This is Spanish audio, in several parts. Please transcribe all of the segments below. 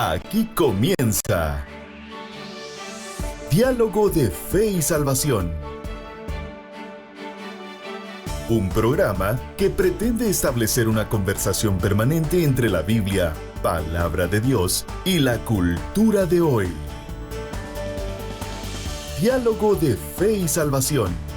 Aquí comienza Diálogo de Fe y Salvación. Un programa que pretende establecer una conversación permanente entre la Biblia, palabra de Dios, y la cultura de hoy. Diálogo de Fe y Salvación.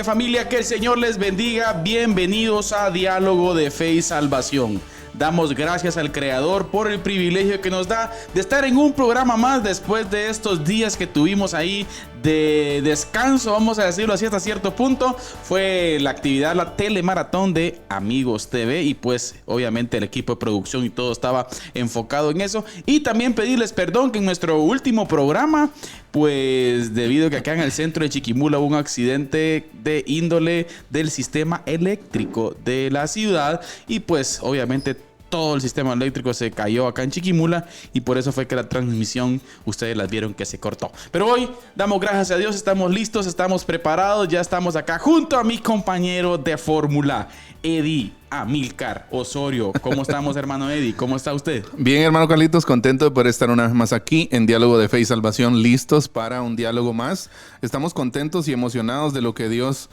Familia, que el Señor les bendiga. Bienvenidos a Diálogo de Fe y Salvación. Damos gracias al Creador por el privilegio que nos da de estar en un programa más después de estos días que tuvimos ahí de descanso, vamos a decirlo así hasta cierto punto. Fue la actividad, la telemaratón de Amigos TV, y pues obviamente el equipo de producción y todo estaba enfocado en eso. Y también pedirles perdón que en nuestro último programa, pues debido a que acá en el centro de Chiquimula hubo un accidente de índole del sistema eléctrico de la ciudad, y pues obviamente todo el sistema eléctrico se cayó acá en Chiquimula, y por eso fue que la transmisión, ustedes la vieron que se cortó. Pero hoy damos gracias a Dios, estamos listos, estamos preparados, ya estamos acá junto a mi compañero de fórmula, Eddie Amílcar Osorio. ¿Cómo estamos, hermano Eddie? ¿Cómo está usted? Bien, hermano Carlitos, contento de poder estar una vez más aquí en Diálogo de Fe y Salvación, listos para un diálogo más. Estamos contentos y emocionados de lo que Dios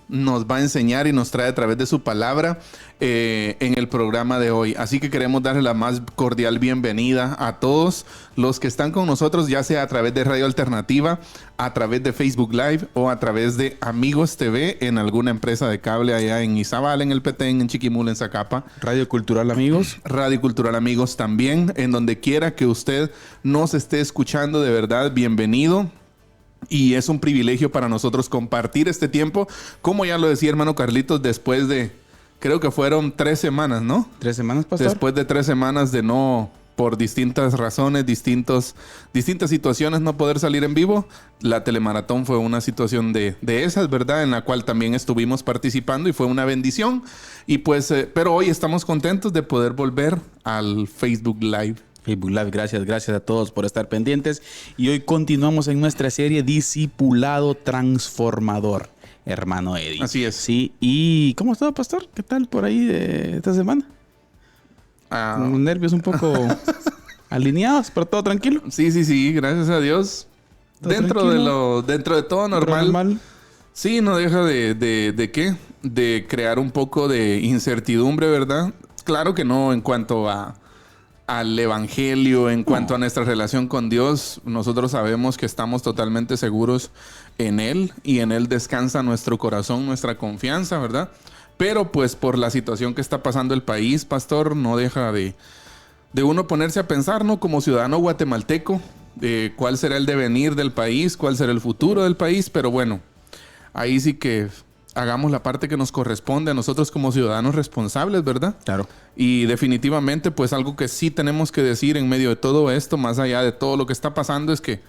nos va a enseñar y nos trae a través de su palabra en el programa de hoy. Así que queremos darle la más cordial bienvenida a todos los que están con nosotros, ya sea a través de Radio Alternativa, a través de Facebook Live o a través de Amigos TV en alguna empresa de cable allá en Izabal, en el Petén, en Chiquimula, en Zacapa. Radio Cultural Amigos. Radio Cultural Amigos también, en donde quiera que usted nos esté escuchando, de verdad, bienvenido. Y es un privilegio para nosotros compartir este tiempo, como ya lo decía hermano Carlitos, después de, creo que fueron 3 semanas, ¿no? 3 semanas, pastor. Después de 3 semanas de no, por distintas razones, distintas situaciones, no poder salir en vivo. La telemaratón fue una situación de esas, ¿verdad? En la cual también estuvimos participando y fue una bendición. Y pues, pero hoy estamos contentos de poder volver al Facebook Live. Facebook Live, gracias a todos por estar pendientes. Y hoy continuamos en nuestra serie Discipulado Transformador, hermano Eddie. Así es. Sí, ¿y cómo está, pastor? ¿Qué tal por ahí de esta semana? Con nervios un poco alineados, pero todo tranquilo. Sí, gracias a Dios. Dentro de todo normal. Sí, no deja de crear un poco de incertidumbre, ¿verdad? Claro que no en cuanto al evangelio, en cuanto a nuestra relación con Dios. Nosotros sabemos que estamos totalmente seguros en Él, y en Él descansa nuestro corazón, nuestra confianza, ¿verdad? Pero pues por la situación que está pasando el país, pastor, no deja de uno ponerse a pensar, ¿no? Como ciudadano guatemalteco, de cuál será el devenir del país, cuál será el futuro del país. Pero bueno, ahí sí que hagamos la parte que nos corresponde a nosotros como ciudadanos responsables, ¿verdad? Claro. Y definitivamente, pues algo que sí tenemos que decir en medio de todo esto, más allá de todo lo que está pasando, es que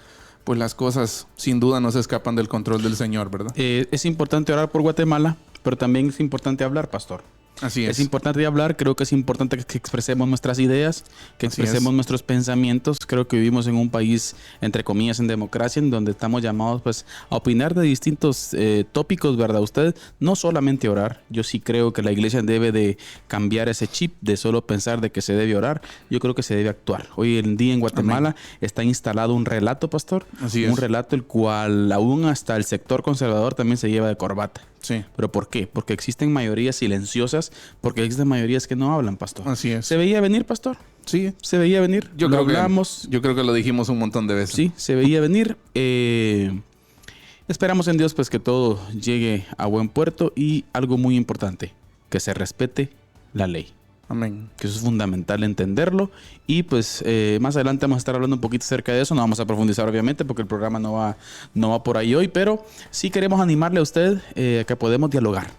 pues las cosas sin duda no se escapan del control del Señor, ¿verdad? Es importante orar por Guatemala, pero también es importante hablar, pastor. Así es. Es importante hablar, creo que es importante que expresemos nuestras ideas, que expresemos nuestros pensamientos. Creo que vivimos en un país, entre comillas, en democracia, en donde estamos llamados pues a opinar de distintos tópicos, ¿verdad? Usted no solamente orar. Yo sí creo que la iglesia debe de cambiar ese chip de solo pensar de que se debe orar. Yo creo que se debe actuar. Hoy en día en Guatemala está instalado un relato, pastor. Así es. Un relato el cual aún hasta el sector conservador también se lleva de corbata. Sí. ¿Pero por qué? Porque existen mayorías silenciosas, porque existen mayorías que no hablan, pastor. Así es. ¿Se veía venir, pastor? Sí. Se veía venir. Yo creo que lo dijimos un montón de veces. Sí, se veía venir. Esperamos en Dios pues que todo llegue a buen puerto, y algo muy importante, que se respete la ley. Amén. Que eso es fundamental entenderlo. Y pues más adelante vamos a estar hablando un poquito acerca de eso. No vamos a profundizar obviamente porque el programa no va por ahí hoy, pero sí queremos animarle a usted que podemos dialogar.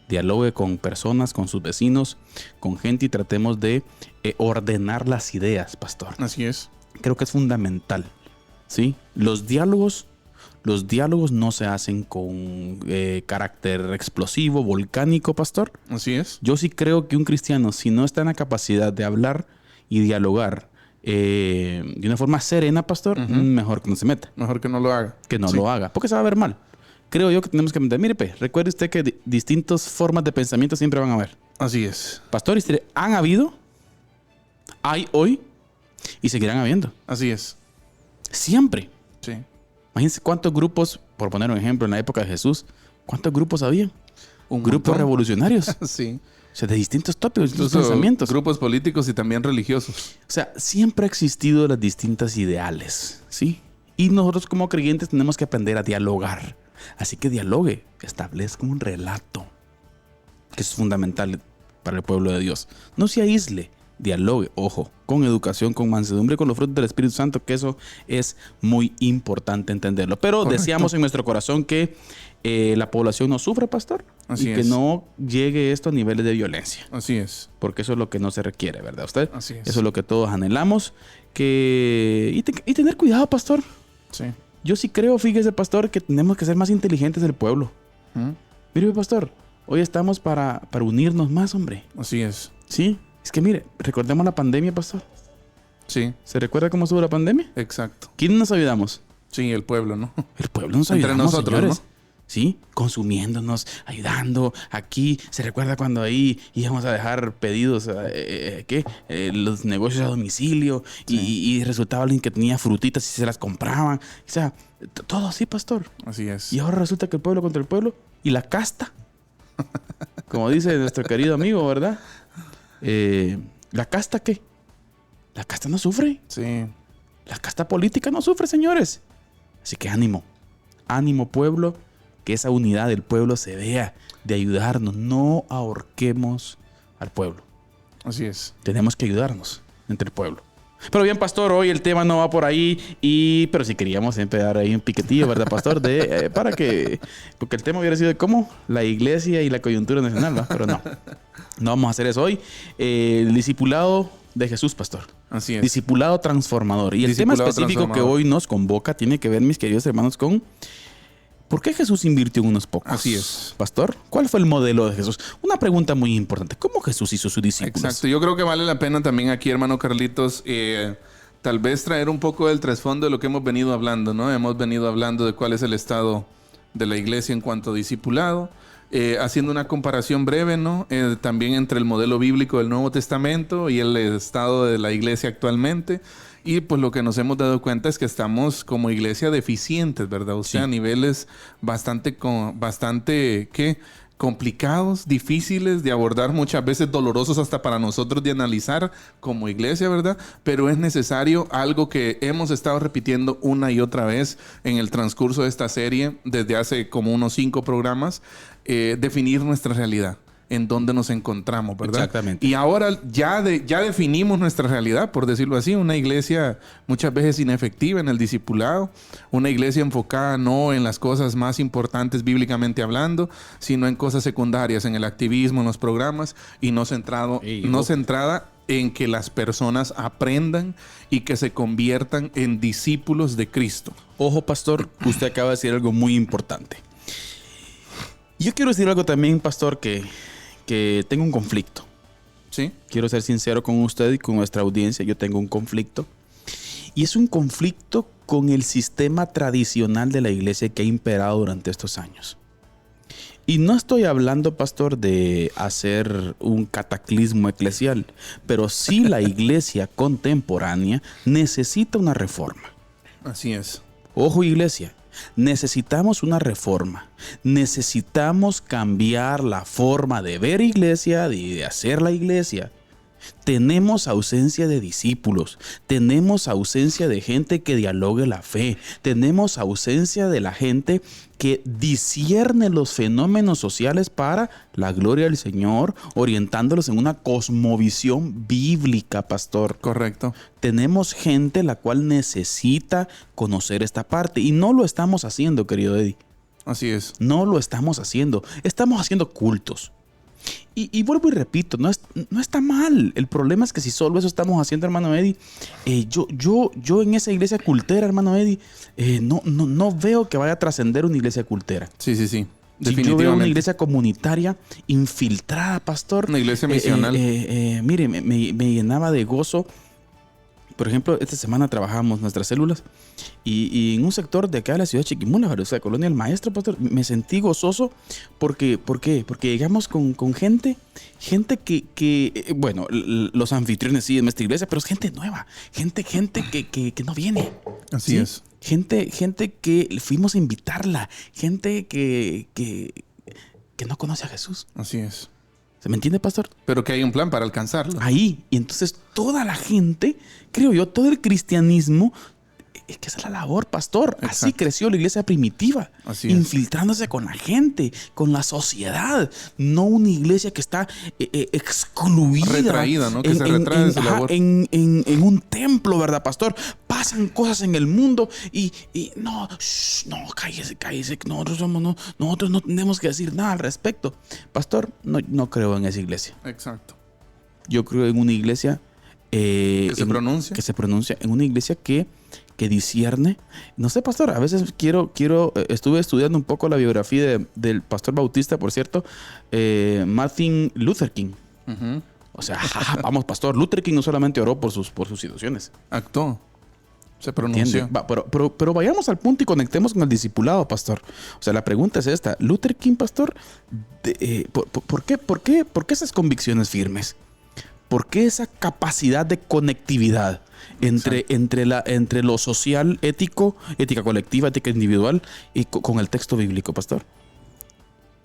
Dialogue con personas, con sus vecinos, con gente, y tratemos de ordenar las ideas, pastor. Así es. Creo que es fundamental, ¿sí? Los diálogos Los diálogos no se hacen con carácter explosivo, volcánico, pastor. Así es. Yo sí creo que un cristiano, si no está en la capacidad de hablar y dialogar de una forma serena, pastor, mejor que no se meta. Mejor que no lo haga. Que no lo haga, porque se va a ver mal. Creo yo que tenemos que entender. Mire, recuerde usted que distintas formas de pensamiento siempre van a haber. Así es. Pastor, han habido, hay hoy y seguirán habiendo. Así es. Siempre. Sí. Imagínense cuántos grupos, por poner un ejemplo, en la época de Jesús, ¿cuántos grupos había? Grupos revolucionarios. Sí. O sea, de distintos tópicos, distintos pensamientos. Grupos políticos y también religiosos. O sea, siempre ha existido las distintas ideales, ¿sí? Y nosotros como creyentes tenemos que aprender a dialogar. Así que dialogue, establezca un relato, que es fundamental para el pueblo de Dios. No se aísle, dialogue, ojo, con educación, con mansedumbre, con los frutos del Espíritu Santo, que eso es muy importante entenderlo. Pero Correcto. deseamos en nuestro corazón que la población no sufra, pastor, Así y que es. no llegue esto a niveles de violencia. Así es. Porque eso es lo que no se requiere, ¿verdad usted? Así es. Eso es lo que todos anhelamos. Y tener cuidado, pastor. Sí. Yo sí creo, fíjese, pastor, que tenemos que ser más inteligentes del pueblo. Mire, pastor, hoy estamos para unirnos más, hombre. Así es. Sí, es que mire, recordemos la pandemia, pastor. Sí. ¿Se recuerda cómo estuvo la pandemia? Exacto. ¿Quiénes nos ayudamos? Sí, el pueblo, ¿no? El pueblo nos Entre ayudamos, nosotros, señores. ¿no? Sí, consumiéndonos, ayudando. Aquí, ¿se recuerda cuando ahí íbamos a dejar pedidos, los negocios a domicilio? Sí. Y resultaba alguien que tenía frutitas y se las compraban. O sea, todo así, pastor. Así es. Y ahora resulta que el pueblo contra el pueblo y la casta. Como dice nuestro querido amigo, ¿verdad? ¿La casta qué? La casta no sufre. Sí. La casta política no sufre, señores. Así que ánimo. Ánimo, pueblo. Que esa unidad del pueblo se vea, de ayudarnos. No ahorquemos al pueblo. Así es. Tenemos que ayudarnos entre el pueblo. Pero bien, pastor, hoy el tema no va por ahí. Pero si queríamos siempre dar ahí un piquetillo, ¿verdad, pastor? Porque el tema hubiera sido de cómo la iglesia y la coyuntura nacional, ¿verdad? Pero no. No vamos a hacer eso hoy. El discipulado de Jesús, pastor. Así es. Discipulado transformador. Y el tema específico que hoy nos convoca tiene que ver, mis queridos hermanos, con ¿por qué Jesús invirtió en unos pocos? Así es. Pastor, ¿cuál fue el modelo de Jesús? Una pregunta muy importante. ¿Cómo Jesús hizo sus discípulos? Exacto. Yo creo que vale la pena también aquí, hermano Carlitos, tal vez traer un poco del trasfondo de lo que hemos venido hablando, ¿no? Hemos venido hablando de cuál es el estado de la iglesia en cuanto a discipulado, haciendo una comparación breve, ¿no? También entre el modelo bíblico del Nuevo Testamento y el estado de la iglesia actualmente. Y pues lo que nos hemos dado cuenta es que estamos como iglesia deficientes, ¿verdad? O sea, a niveles bastante complicados, difíciles de abordar, muchas veces dolorosos hasta para nosotros de analizar como iglesia, ¿verdad? Pero es necesario algo que hemos estado repitiendo una y otra vez en el transcurso de esta serie, desde hace como unos 5 programas, definir nuestra realidad. En dónde nos encontramos, ¿verdad? Exactamente. Y ahora ya definimos nuestra realidad, por decirlo así. Una iglesia muchas veces inefectiva en el discipulado. Una iglesia enfocada no en las cosas más importantes bíblicamente hablando, sino en cosas secundarias, en el activismo, en los programas, y no centrada en que las personas aprendan y que se conviertan en discípulos de Cristo. Ojo, pastor, usted acaba de decir algo muy importante. Yo quiero decir algo también, pastor, que tengo un conflicto. ¿Sí? Quiero ser sincero con usted y con nuestra audiencia. Yo tengo un conflicto. Y es un conflicto con el sistema tradicional de la iglesia que ha imperado durante estos años. Y no estoy hablando, pastor, de hacer un cataclismo eclesial, pero sí la iglesia contemporánea necesita una reforma. Así es. Ojo, iglesia. Necesitamos una reforma. Necesitamos cambiar la forma de ver iglesia, de hacer la iglesia. Tenemos ausencia de discípulos. Tenemos ausencia de gente que dialogue la fe. Tenemos ausencia de la gente que discierne los fenómenos sociales para la gloria del Señor, orientándolos en una cosmovisión bíblica, pastor. Correcto. Tenemos gente la cual necesita conocer esta parte y no lo estamos haciendo, querido Eddie. Así es. No lo estamos haciendo. Estamos haciendo cultos. Y vuelvo y repito, no está mal. El problema es que si solo eso estamos haciendo, hermano Eddie, yo en esa iglesia cultera, hermano Eddie, no veo que vaya a trascender una iglesia cultera. Sí. Si yo veo una iglesia comunitaria infiltrada, pastor. Una iglesia misional. Mire, me llenaba de gozo. Por ejemplo, esta semana trabajamos nuestras células y en un sector de acá de la ciudad de Chiquimula, o sea, Colonia del Maestro, pastor, me sentí gozoso ¿por qué? Porque llegamos con gente que, bueno, los anfitriones sí en nuestra iglesia, pero es gente nueva, gente que no viene. Así es. Gente que fuimos a invitarla, gente que no conoce a Jesús. Así es. ¿Se me entiende, pastor? Pero que hay un plan para alcanzarlo. Ahí. Y entonces toda la gente, creo yo, todo el cristianismo, es que esa es la labor, pastor. Exacto. Así creció la iglesia primitiva. Así es. Infiltrándose con la gente, con la sociedad. No una iglesia que está excluida. Retraída, ¿no? Que se retrae de su labor. En un templo, ¿verdad, pastor? Pasan cosas en el mundo y no, cállese. Nosotros no tenemos que decir nada al respecto. Pastor, no creo en esa iglesia. Exacto. Yo creo en una iglesia que se pronuncia. En una iglesia que discierne. No sé, pastor, a veces estuve estudiando un poco la biografía del pastor bautista, por cierto, Martin Luther King. Uh-huh. O sea, vamos, pastor, Luther King no solamente oró por sus situaciones. Actuó. Se pronunció. Pero vayamos al punto y conectemos con el discipulado, pastor. O sea, la pregunta es esta. Luther King, pastor, ¿por qué esas convicciones firmes? ¿Por qué esa capacidad de conectividad entre lo social, ética colectiva, ética individual y con el texto bíblico, pastor?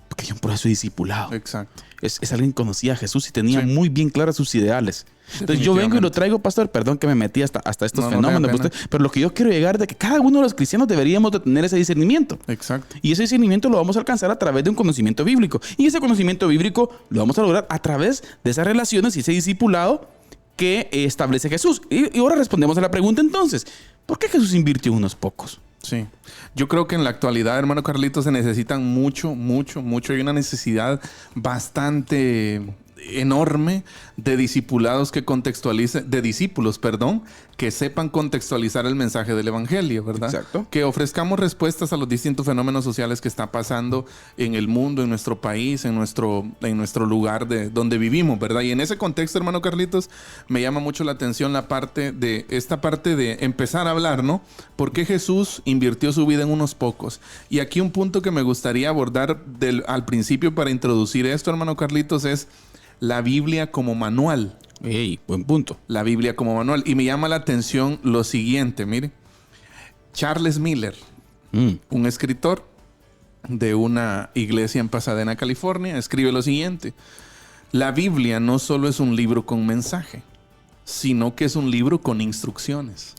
Porque hay un proceso discipulado. Exacto. Es alguien que conocía a Jesús y tenía muy bien claras sus ideales. Entonces yo vengo y lo traigo, pastor. Perdón que me metí hasta estos fenómenos. Pero lo que yo quiero llegar de que cada uno de los cristianos deberíamos de tener ese discernimiento. Exacto. Y ese discernimiento lo vamos a alcanzar a través de un conocimiento bíblico. Y ese conocimiento bíblico lo vamos a lograr a través de esas relaciones y ese discipulado que establece Jesús. Y ahora respondemos a la pregunta entonces. ¿Por qué Jesús invirtió en unos pocos? Sí. Yo creo que en la actualidad, hermano Carlitos, se necesitan mucho. Hay una necesidad bastante enorme de discipulados que que sepan contextualizar el mensaje del evangelio, ¿verdad? Exacto. Que ofrezcamos respuestas a los distintos fenómenos sociales que están pasando en el mundo, en nuestro país, en nuestro lugar de donde vivimos, ¿verdad? Y en ese contexto, hermano Carlitos, me llama mucho la atención esta parte de empezar a hablar, ¿no? ¿Por qué Jesús invirtió su vida en unos pocos? Y aquí un punto que me gustaría abordar al principio para introducir esto, hermano Carlitos, es la Biblia como manual. Buen punto. La Biblia como manual. Y me llama la atención lo siguiente, mire. Charles Miller, un escritor de una iglesia en Pasadena, California, escribe lo siguiente. La Biblia no solo es un libro con mensaje, sino que es un libro con instrucciones.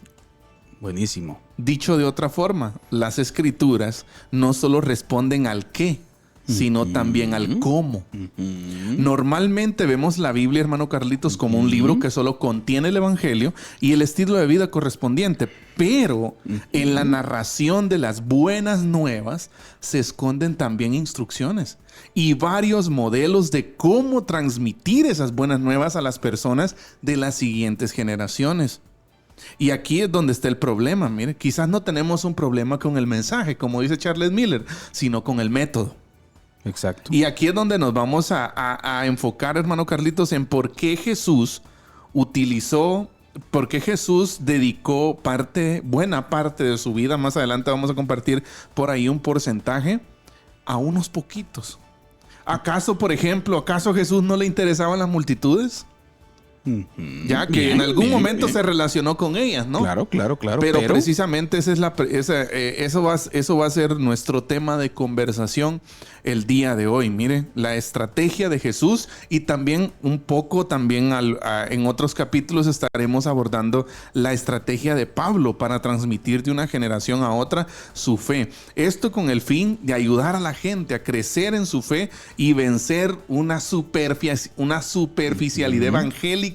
Buenísimo. Dicho de otra forma, las escrituras no solo responden al qué, sino también al cómo. Normalmente vemos la Biblia, hermano Carlitos, como un libro que solo contiene el evangelio y el estilo de vida correspondiente, pero en la narración de las buenas nuevas se esconden también instrucciones y varios modelos de cómo transmitir esas buenas nuevas a las personas de las siguientes generaciones. Y aquí es donde está el problema. Mire, quizás no tenemos un problema con el mensaje, como dice Charles Miller, sino con el método. Exacto. Y aquí es donde nos vamos a enfocar, hermano Carlitos, en por qué Jesús dedicó buena parte de su vida. Más adelante vamos a compartir por ahí un porcentaje a unos poquitos. ¿Acaso Jesús no le interesaban las multitudes? Ya que en algún momento se relacionó con ellas, ¿no? Claro. Pero precisamente eso va a ser nuestro tema de conversación el día de hoy. Mire, la estrategia de Jesús y también un poco en otros capítulos estaremos abordando la estrategia de Pablo para transmitir de una generación a otra su fe. Esto con el fin de ayudar a la gente a crecer en su fe y vencer una superficialidad evangélica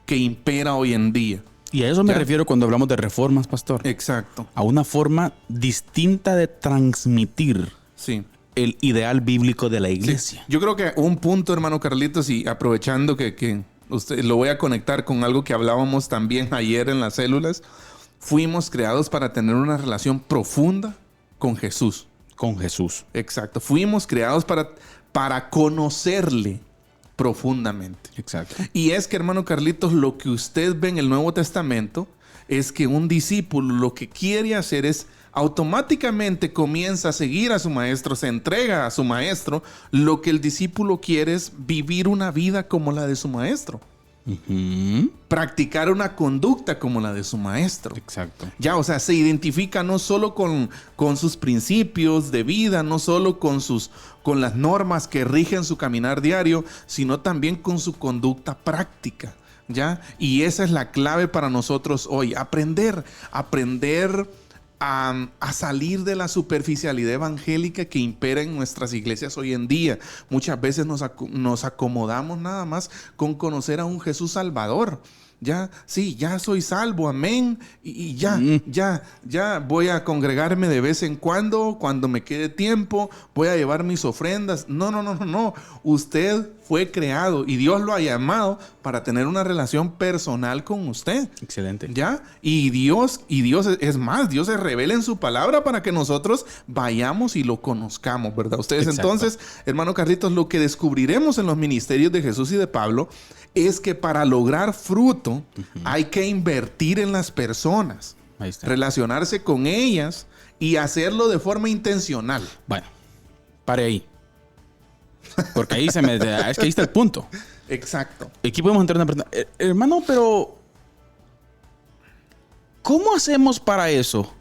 que impera hoy en día. Y a eso me refiero cuando hablamos de reformas, pastor. Exacto. A una forma distinta de transmitir el ideal bíblico de la iglesia. Sí. Yo creo que un punto, hermano Carlitos, y aprovechando que usted lo voy a conectar con algo que hablábamos también ayer en las células, fuimos creados para tener una relación profunda con Jesús. Con Jesús. Exacto. Fuimos creados para conocerle profundamente. Exacto. Y es que, hermano Carlitos, lo que usted ve en el Nuevo Testamento es que un discípulo lo que quiere hacer es automáticamente comienza a seguir a su maestro, se entrega a su maestro. Lo que el discípulo quiere es vivir una vida como la de su maestro. Practicar una conducta como la de su maestro. Exacto. Ya, o sea, se identifica no solo con sus principios de vida, no solo con las normas que rigen su caminar diario, sino también con su conducta práctica. ¿Ya? Y esa es la clave para nosotros hoy. Aprender a salir de la superficialidad evangélica que impera en nuestras iglesias hoy en día. Muchas veces nos acomodamos nada más con conocer a un Jesús Salvador. Ya, sí, ya soy salvo, amén. Y ya voy a congregarme de vez en cuando me quede tiempo, voy a llevar mis ofrendas. No. Usted fue creado y Dios lo ha llamado para tener una relación personal con usted. Excelente. ¿Ya? Y Dios es más, Dios se revela en su palabra para que nosotros vayamos y lo conozcamos, ¿verdad? Ustedes Exacto. Entonces, hermano Carlitos, lo que descubriremos en los ministerios de Jesús y de Pablo es que para lograr fruto hay que invertir en las personas, Ahí está. relacionarse con ellas y hacerlo de forma intencional. Bueno, pare ahí. Porque ahí es que ahí está el punto. Exacto. Aquí podemos entrar en una pregunta. Hermano, pero ¿cómo hacemos para eso?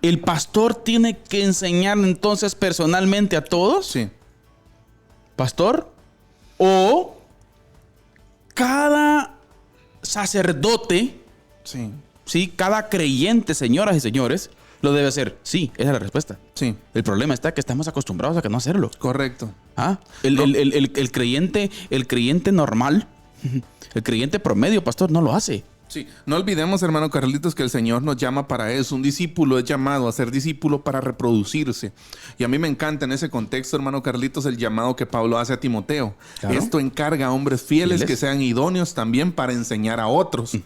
¿El pastor tiene que enseñar entonces personalmente a todos? Sí. ¿Pastor? ¿O cada sacerdote, Sí. sí, cada creyente, señoras y señores, lo debe hacer? Sí, esa es la respuesta. Sí. El problema está que estamos acostumbrados a que no hacerlo. Correcto. ¿Ah? El creyente normal, el creyente promedio, pastor, no lo hace. Sí, no olvidemos, hermano Carlitos, que el Señor nos llama para eso. Un discípulo es llamado a ser discípulo para reproducirse. Y a mí me encanta en ese contexto, hermano Carlitos, el llamado que Pablo hace a Timoteo. Claro. Esto encarga a hombres fieles que sean idóneos también para enseñar a otros.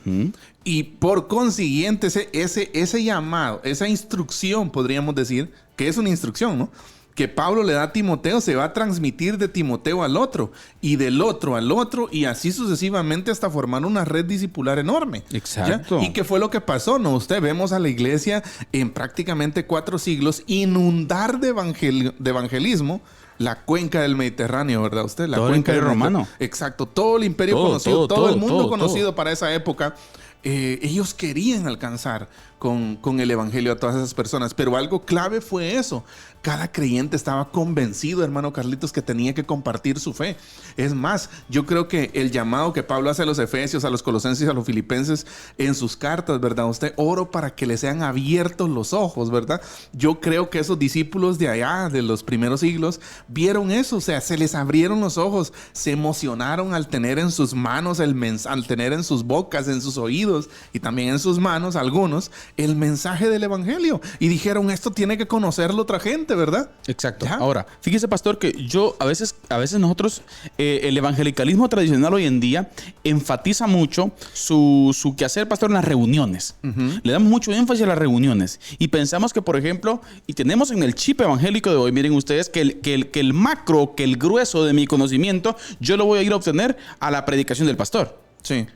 Y por consiguiente, ese llamado, esa instrucción, podríamos decir, que es una instrucción, ¿no?, que Pablo le da a Timoteo, se va a transmitir de Timoteo al otro y del otro al otro y así sucesivamente hasta formar una red discipular enorme. Exacto. ¿Ya? ¿Y qué fue lo que pasó? No, usted vemos a la iglesia en prácticamente 4 siglos inundar de evangelismo la cuenca del Mediterráneo, ¿verdad usted? La todo el cuenca Imperio Romano. Exacto, todo el imperio conocido, todo el mundo conocido para esa época. Ellos querían alcanzar con el evangelio a todas esas personas, pero algo clave fue eso. Cada creyente estaba convencido, hermano Carlitos, que tenía que compartir su fe. Es más, yo creo que el llamado que Pablo hace a los efesios, a los colosenses, a los filipenses en sus cartas, ¿verdad? Usted, oro para que les sean abiertos los ojos, ¿verdad? Yo creo que esos discípulos de allá, de los primeros siglos, vieron eso, o sea, se les abrieron los ojos, se emocionaron al tener en sus manos al tener en sus bocas, en sus oídos y también en sus manos, algunos, el mensaje del evangelio. Y dijeron, esto tiene que conocerlo otra gente, ¿verdad? Exacto. ¿Ya? Ahora, fíjese, pastor, que yo a veces nosotros, el evangelicalismo tradicional hoy en día enfatiza mucho su quehacer, pastor, en las reuniones. Le damos mucho énfasis a las reuniones. Y pensamos que, por ejemplo, y tenemos en el chip evangélico de hoy, miren ustedes, que el macro, que el grueso de mi conocimiento, yo lo voy a ir a obtener a la predicación del pastor. Sí.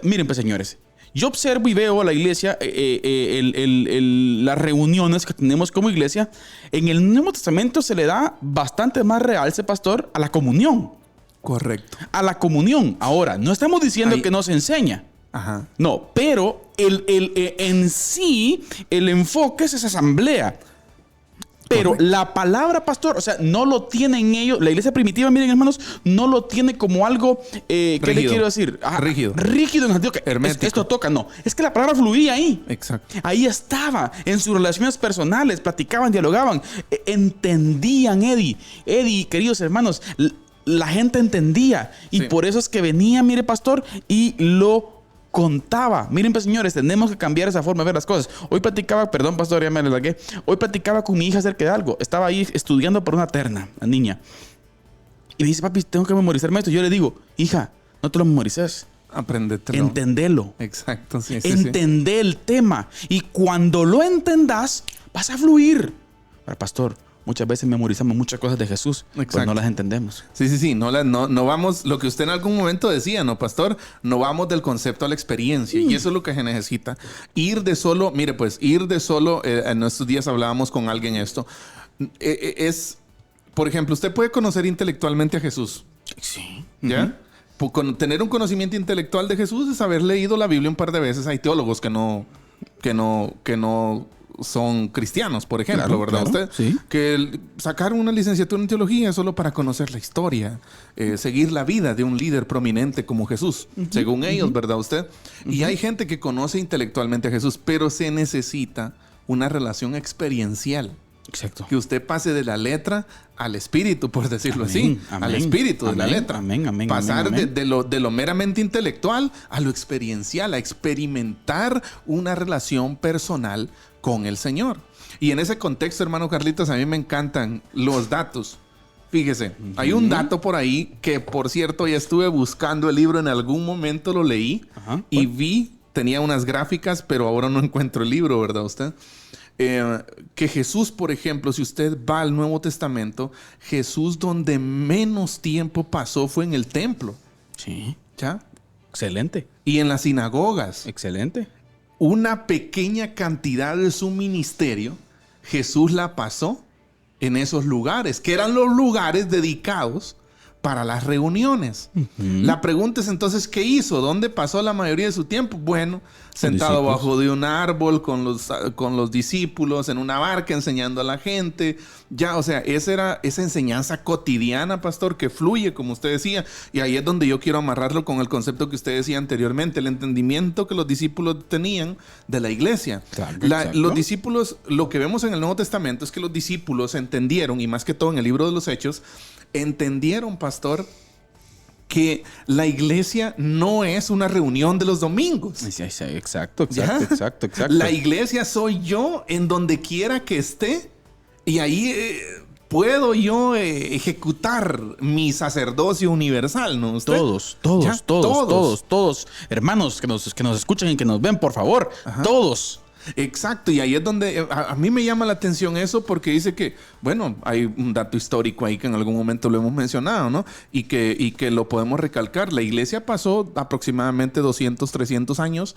Miren, pues, señores. Yo observo y veo a la iglesia, las reuniones que tenemos como iglesia. En el Nuevo Testamento se le da bastante más realce, pastor, a la comunión. Correcto. A la comunión. Ahora, no estamos diciendo que no se enseña. Ajá. No, pero en sí, el enfoque es esa asamblea. Pero correcto. La palabra, pastor, o sea, no lo tienen ellos. La iglesia primitiva, miren, hermanos, no lo tiene como algo, ¿qué le quiero decir? Rígido. Rígido en el sentido que hermético. Esto toca, no. Es que la palabra fluía ahí. Exacto. Ahí estaba, en sus relaciones personales, platicaban, dialogaban, entendían, Eddie, queridos hermanos, la gente entendía. Y sí. por eso es que venía, mire, pastor, y lo contaba. Miren, pues, señores, tenemos que cambiar esa forma de ver las cosas. Hoy platicaba, perdón, pastor, ya me alargué. Hoy platicaba con mi hija acerca de algo. Estaba ahí estudiando por una terna, la niña. Y me dice, papi, tengo que memorizarme esto. Yo le digo, hija, no te lo memorices. Aprendetelo. Entendelo. Exacto, sí. Entendé el tema. Y cuando lo entendas, vas a fluir. Pero, pastor, muchas veces memorizamos muchas cosas de Jesús, pues no las entendemos. Sí. No vamos, lo que usted en algún momento decía, ¿no, pastor? No vamos del concepto a la experiencia. Y eso es lo que se necesita. Ir de solo, en estos días hablábamos con alguien esto. Por ejemplo, usted puede conocer intelectualmente a Jesús. Sí. ¿Ya? Tener un conocimiento intelectual de Jesús es haber leído la Biblia un par de veces. Hay teólogos que no son cristianos, por ejemplo, ¿verdad? Claro, Usted, sí. que sacar una licenciatura en teología es solo para conocer la historia, seguir la vida de un líder prominente como Jesús, según ellos, ¿verdad? Usted. Y hay gente que conoce intelectualmente a Jesús, pero se necesita una relación experiencial. Exacto. Que usted pase de la letra al espíritu, por decirlo Amén, así. amén, al espíritu de la letra. Amén, Pasar amén. de lo meramente intelectual a lo experiencial, a experimentar una relación personal con el Señor. Y en ese contexto, hermano Carlitos, a mí me encantan los datos. Fíjese, hay un dato por ahí que, por cierto, ya estuve buscando el libro, en algún momento lo leí y tenía unas gráficas, pero ahora no encuentro el libro, ¿verdad usted? Que Jesús, por ejemplo, si usted va al Nuevo Testamento, Jesús donde menos tiempo pasó fue en el templo. Sí. ¿Ya? Excelente. Y en las sinagogas. Excelente. Una pequeña cantidad de su ministerio, Jesús la pasó en esos lugares, que eran los lugares dedicados para las reuniones. La pregunta es entonces, ¿qué hizo? ¿Dónde pasó la mayoría de su tiempo? Bueno, sentado bajo de un árbol con los discípulos, en una barca enseñando a la gente. Ya, o sea, esa era esa enseñanza cotidiana, pastor, que fluye, como usted decía. Y ahí es donde yo quiero amarrarlo con el concepto que usted decía anteriormente, el entendimiento que los discípulos tenían de la iglesia. Claro, Los discípulos, lo que vemos en el Nuevo Testamento es que los discípulos entendieron, y más que todo en el libro de los Hechos, entendieron, pastor, que la iglesia no es una reunión de los domingos. Exacto. La iglesia soy yo en donde quiera que esté, y ahí puedo yo ejecutar mi sacerdocio universal, ¿no? ¿Usted? Todos, hermanos que nos escuchan y que nos ven, por favor, todos. Exacto, y ahí es donde a mí me llama la atención eso, porque dice que, bueno, hay un dato histórico ahí que en algún momento lo hemos mencionado, ¿no? Y que lo podemos recalcar. La iglesia pasó aproximadamente 200, 300 años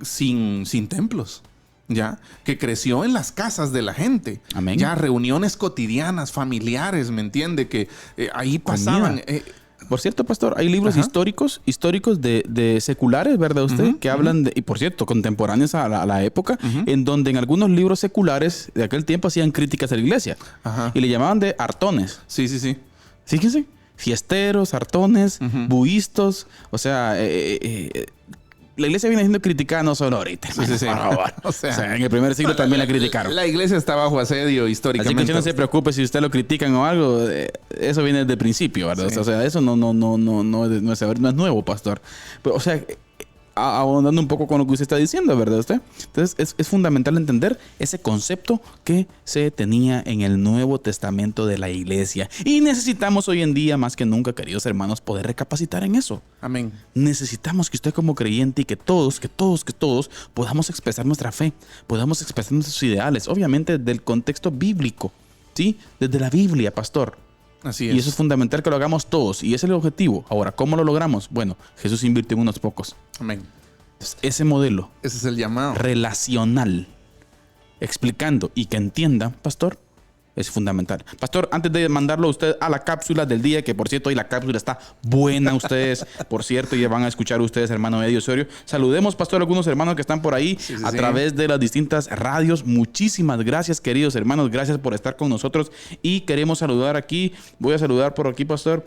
sin templos, ¿ya? Que creció en las casas de la gente. Amén. Ya, reuniones cotidianas, familiares, ¿me entiende? Que ahí pasaban... Por cierto, pastor, hay libros históricos de seculares, ¿verdad usted? Que hablan de, y por cierto, contemporáneos a la época, en donde en algunos libros seculares de aquel tiempo hacían críticas a la iglesia. Y le llamaban de artones. Sí. Fíjense, fiesteros, artones, buistos, o sea... la iglesia viene siendo criticada no solo ahorita. Sí. Por favor. O sea, en el primer siglo también la criticaron. La iglesia está bajo asedio históricamente. Así que usted no se preocupe si usted lo critican o algo. Eso viene desde el principio, ¿verdad? Sí. O sea, eso no es nuevo, pastor. Pero, o sea, ahondando un poco con lo que usted está diciendo, ¿verdad usted? Entonces, es fundamental entender ese concepto que se tenía en el Nuevo Testamento de la iglesia. Y necesitamos hoy en día, más que nunca, queridos hermanos, poder recapacitar en eso. Amén. Necesitamos que usted como creyente y que todos podamos expresar nuestra fe, podamos expresar nuestros ideales, obviamente del contexto bíblico, ¿sí? Desde la Biblia, pastor. Así es. Y eso es fundamental que lo hagamos todos. Y ese es el objetivo. Ahora, ¿cómo lo logramos? Bueno, Jesús invirtió en unos pocos. Amén. Entonces, ese modelo. Ese es el llamado. Relacional. Explicando y que entienda, pastor, es fundamental. Pastor, antes de mandarlo a usted a la cápsula del día, que por cierto, hoy la cápsula está buena, ustedes, por cierto, ya van a escuchar ustedes, hermano Eddie Osorio. Saludemos, pastor, a algunos hermanos que están por ahí a través de las distintas radios. Muchísimas gracias, queridos hermanos. Gracias por estar con nosotros. Y queremos saludar aquí, voy a saludar por aquí, pastor,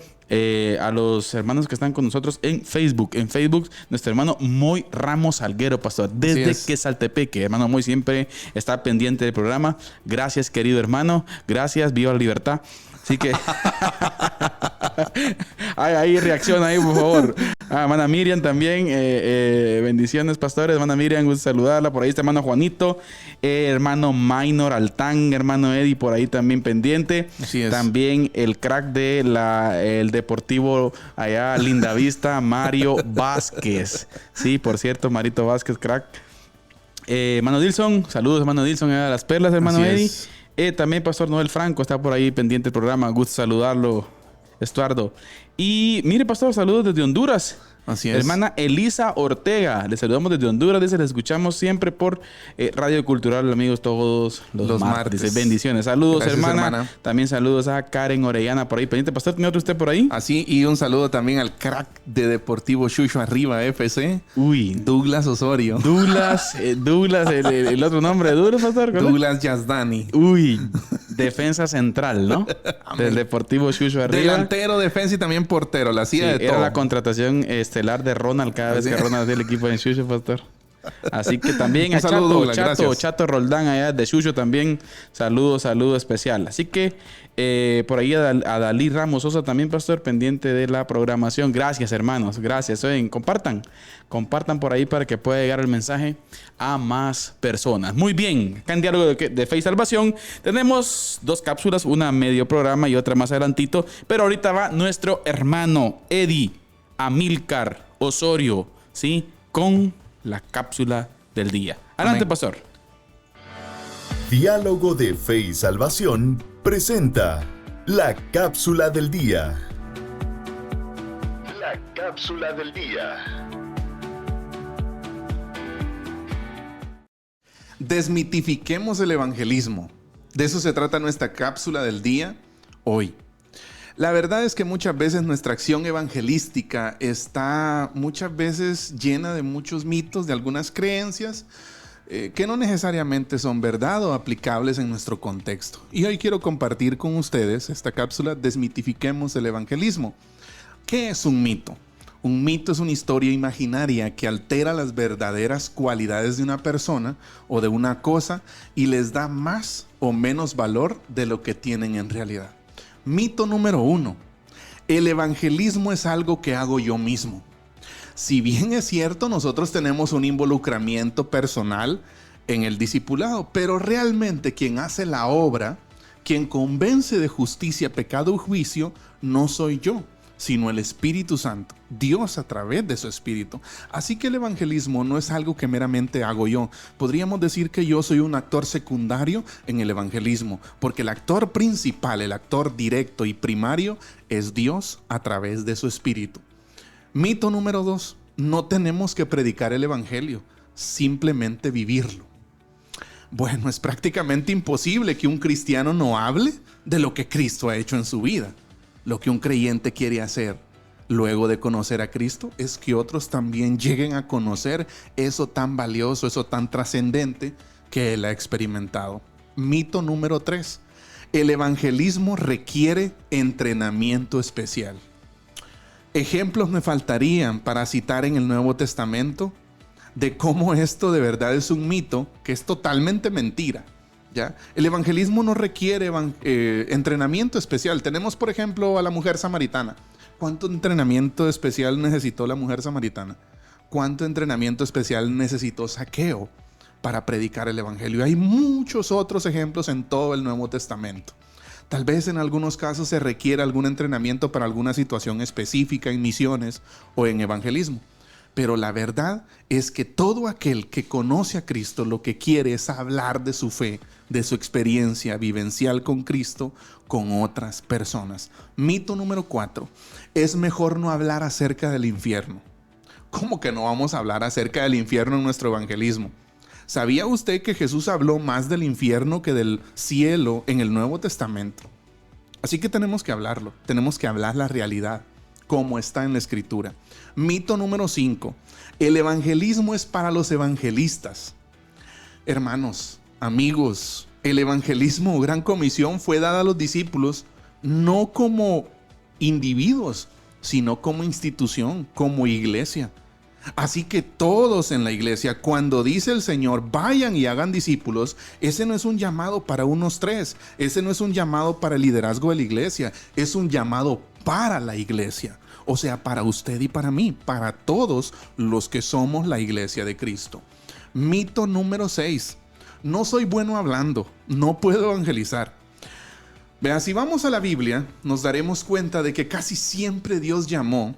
a los hermanos que están con nosotros en Facebook. En Facebook, nuestro hermano Moy Ramos Salguero, pastor, desde Quesaltepeque. Hermano Moy siempre está pendiente del programa. Gracias, querido hermano. Gracias, viva la libertad. Así que Ahí reacciona ahí, por favor. Hermana Miriam también. Bendiciones, pastores. Hermana Miriam, gusto saludarla. Por ahí está hermano Juanito. Hermano Minor Altán. Hermano Eddie, por ahí también pendiente. Así es. También el crack de el Deportivo allá, Lindavista, Mario Vázquez. Sí, por cierto, Marito Vázquez, crack. Hermano Dilson. Saludos, hermano Dilson. A las perlas, hermano Así Eddie. es. También Pastor Noel Franco está por ahí pendiente del programa. Gusto saludarlo, Estuardo. Y mire, Pastor, saludos desde Honduras. Así es. Hermana Elisa Ortega. Les saludamos desde Honduras. Dice, les escuchamos siempre por Radio Cultural, amigos, todos los martes. Dice, bendiciones. Saludos, gracias, hermana. También saludos a Karen Orellana por ahí pendiente. Pastor, ¿tiene otro usted por ahí? Así, y un saludo también al crack de Deportivo Chucho Arriba FC. Uy. Douglas Osorio. Douglas, el otro nombre de Douglas, Pastor. Douglas Yazdani. Uy, defensa central, ¿no? Del Deportivo Chucho Arriba. Delantero, defensa y también portero. La hacía de todo. Era la contratación estelar de Ronald cada vez que Ronald hacía el equipo de Chucho, Pastor. Así que también a Chato Roldán allá de Chucho también. Saludo especial. Así que por ahí a Dalí Ramos Sosa también, Pastor, pendiente de la programación. Gracias, hermanos. Gracias. Oigan, compartan por ahí para que pueda llegar el mensaje a más personas. Muy bien. Acá en Diálogo de Fe y Salvación tenemos 2 cápsulas, una medio programa y otra más adelantito. Pero ahorita va nuestro hermano Eddie Amílcar Osorio, ¿sí? Con la cápsula del día. Adelante, Amén. Pastor. Diálogo de Fe y Salvación presenta la cápsula del día. La cápsula del día. Desmitifiquemos el evangelismo. De eso se trata nuestra cápsula del día hoy. La verdad es que muchas veces nuestra acción evangelística está muchas veces llena de muchos mitos, de algunas creencias que no necesariamente son verdad o aplicables en nuestro contexto. Y hoy quiero compartir con ustedes esta cápsula, Desmitifiquemos el evangelismo. ¿Qué es un mito? Un mito es una historia imaginaria que altera las verdaderas cualidades de una persona o de una cosa y les da más o menos valor de lo que tienen en realidad. Mito número 1. El evangelismo es algo que hago yo mismo. Si bien es cierto, nosotros tenemos un involucramiento personal en el discipulado, pero realmente quien hace la obra, quien convence de justicia, pecado y juicio, no soy yo, sino el Espíritu Santo, Dios a través de su Espíritu. Así que el evangelismo no es algo que meramente hago yo. Podríamos decir que yo soy un actor secundario en el evangelismo, porque el actor principal, el actor directo y primario es Dios a través de su Espíritu. Mito número 2, no tenemos que predicar el evangelio, simplemente vivirlo. Bueno, es prácticamente imposible que un cristiano no hable de lo que Cristo ha hecho en su vida. Lo que un creyente quiere hacer luego de conocer a Cristo es que otros también lleguen a conocer eso tan valioso, eso tan trascendente que él ha experimentado. Mito número 3. El evangelismo requiere entrenamiento especial. Ejemplos me faltarían para citar en el Nuevo Testamento de cómo esto de verdad es un mito que es totalmente mentira. ¿Ya? El evangelismo no requiere entrenamiento especial. Tenemos, por ejemplo, a la mujer samaritana. ¿Cuánto entrenamiento especial necesitó la mujer samaritana? ¿Cuánto entrenamiento especial necesitó Zaqueo para predicar el evangelio? Hay muchos otros ejemplos en todo el Nuevo Testamento. Tal vez en algunos casos se requiere algún entrenamiento para alguna situación específica en misiones o en evangelismo. Pero la verdad es que todo aquel que conoce a Cristo lo que quiere es hablar de su fe, de su experiencia vivencial con Cristo, con otras personas. Mito número 4. Es mejor no hablar acerca del infierno. ¿Cómo que no vamos a hablar acerca del infierno en nuestro evangelismo? ¿Sabía usted que Jesús habló más del infierno que del cielo en el Nuevo Testamento? Así que tenemos que hablarlo, tenemos que hablar la realidad, como está en la Escritura. Mito número 5. El evangelismo es para los evangelistas. Hermanos, amigos, el evangelismo o gran comisión fue dada a los discípulos no como individuos, sino como institución, como iglesia. Así que todos en la iglesia, cuando dice el Señor, vayan y hagan discípulos, ese no es un llamado para unos 3, ese no es un llamado para el liderazgo de la iglesia, es un llamado para la iglesia. O sea, para usted y para mí, para todos los que somos la iglesia de Cristo. Mito número 6. No soy bueno hablando, no puedo evangelizar. Vea, si vamos a la Biblia, nos daremos cuenta de que casi siempre Dios llamó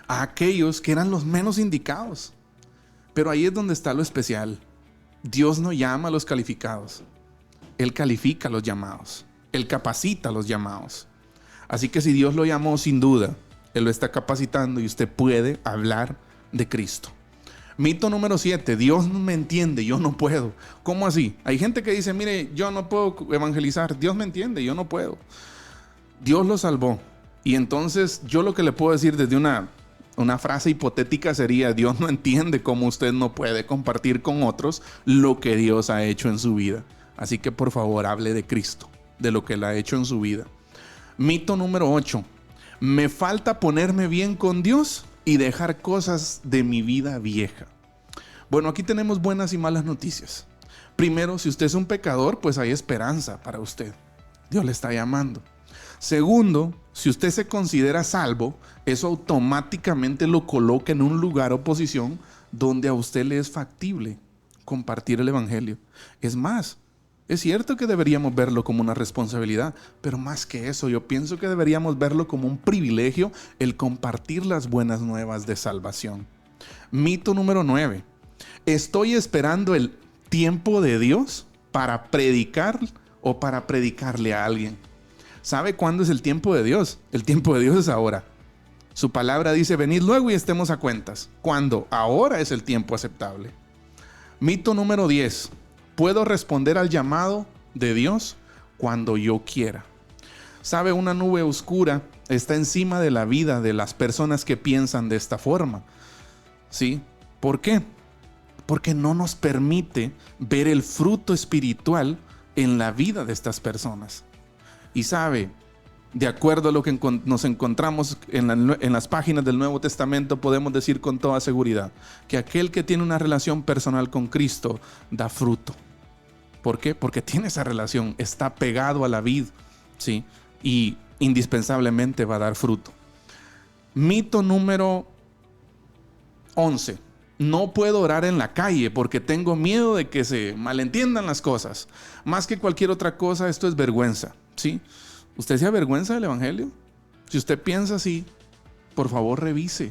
a aquellos que eran los menos indicados. Pero ahí es donde está lo especial. Dios no llama a los calificados. Él califica a los llamados. Él capacita a los llamados. Así que si Dios lo llamó, sin duda, Él lo está capacitando y usted puede hablar de Cristo. Mito número 7. Dios no me entiende, yo no puedo. ¿Cómo así? Hay gente que dice, mire, yo no puedo evangelizar. Dios me entiende, yo no puedo. Dios lo salvó. Y entonces yo lo que le puedo decir desde una frase hipotética sería: Dios no entiende cómo usted no puede compartir con otros lo que Dios ha hecho en su vida. Así que por favor hable de Cristo, de lo que Él ha hecho en su vida. Mito número 8. Me falta ponerme bien con Dios y dejar cosas de mi vida vieja. Bueno, aquí tenemos buenas y malas noticias. Primero, si usted es un pecador, pues hay esperanza para usted. Dios le está llamando. Segundo, si usted se considera salvo, eso automáticamente lo coloca en un lugar o posición donde a usted le es factible compartir el evangelio. Es más, es cierto que deberíamos verlo como una responsabilidad, pero más que eso, yo pienso que deberíamos verlo como un privilegio el compartir las buenas nuevas de salvación. Mito número 9. Estoy esperando el tiempo de Dios para predicar o para predicarle a alguien. ¿Sabe cuándo es el tiempo de Dios? El tiempo de Dios es ahora. Su palabra dice: venid luego y estemos a cuentas. ¿Cuándo? Ahora es el tiempo aceptable. Mito número 10. Puedo responder al llamado de Dios cuando yo quiera. ¿Sabe? Una nube oscura está encima de la vida de las personas que piensan de esta forma. ¿Sí? ¿Por qué? Porque no nos permite ver el fruto espiritual en la vida de estas personas. Y sabe, de acuerdo a lo que nos encontramos en las páginas del Nuevo Testamento, podemos decir con toda seguridad que aquel que tiene una relación personal con Cristo da fruto. ¿Por qué? Porque tiene esa relación, está pegado a la vid, ¿sí? Y indispensablemente va a dar fruto. Mito número 11. No puedo orar en la calle porque tengo miedo de que se malentiendan las cosas. Más que cualquier otra cosa, esto es vergüenza, ¿sí? ¿Usted se avergüenza del evangelio? Si usted piensa así, por favor revise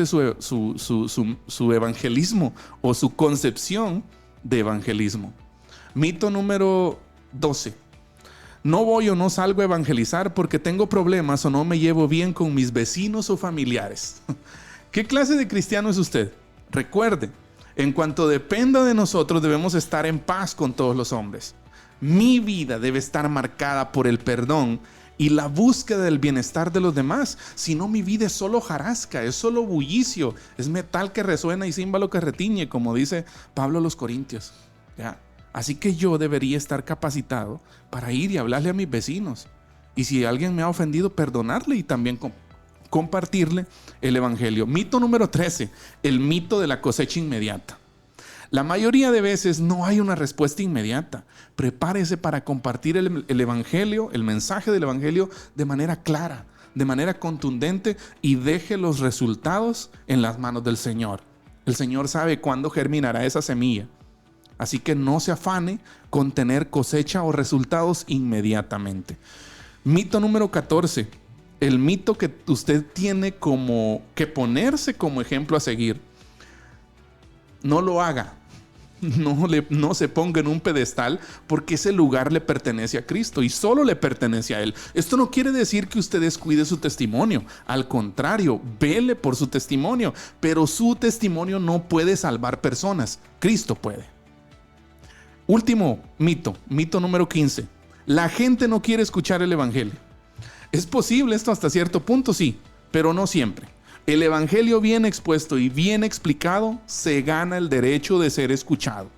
su evangelismo o su concepción de evangelismo. Mito número 12. No voy o no salgo a evangelizar porque tengo problemas o no me llevo bien con mis vecinos o familiares. ¿Qué clase de cristiano es usted? Recuerde, en cuanto dependa de nosotros, debemos estar en paz con todos los hombres. Mi vida debe estar marcada por el perdón y la búsqueda del bienestar de los demás. Si no, mi vida es solo hojarasca, es solo bullicio, es metal que resuena y címbalo que retiñe, como dice Pablo a los Corintios. ¿Ya? Así que yo debería estar capacitado para ir y hablarle a mis vecinos. Y si alguien me ha ofendido, perdonarle y también compartirle el evangelio. Mito número 13, el mito de la cosecha inmediata. La mayoría de veces no hay una respuesta inmediata. Prepárese para compartir el evangelio, el mensaje del evangelio de manera clara, de manera contundente, y deje los resultados en las manos del Señor. El Señor sabe cuándo germinará esa semilla. Así que no se afane con tener cosecha o resultados inmediatamente. Mito número 14. El mito que usted tiene como que ponerse como ejemplo a seguir. No lo haga. No se ponga en un pedestal porque ese lugar le pertenece a Cristo y solo le pertenece a Él. Esto no quiere decir que usted descuide su testimonio. Al contrario, vele por su testimonio. Pero su testimonio no puede salvar personas. Cristo puede. Último mito, mito número 15. La gente no quiere escuchar el evangelio. ¿Es posible esto hasta cierto punto? Sí, pero no siempre. El evangelio bien expuesto y bien explicado se gana el derecho de ser escuchado.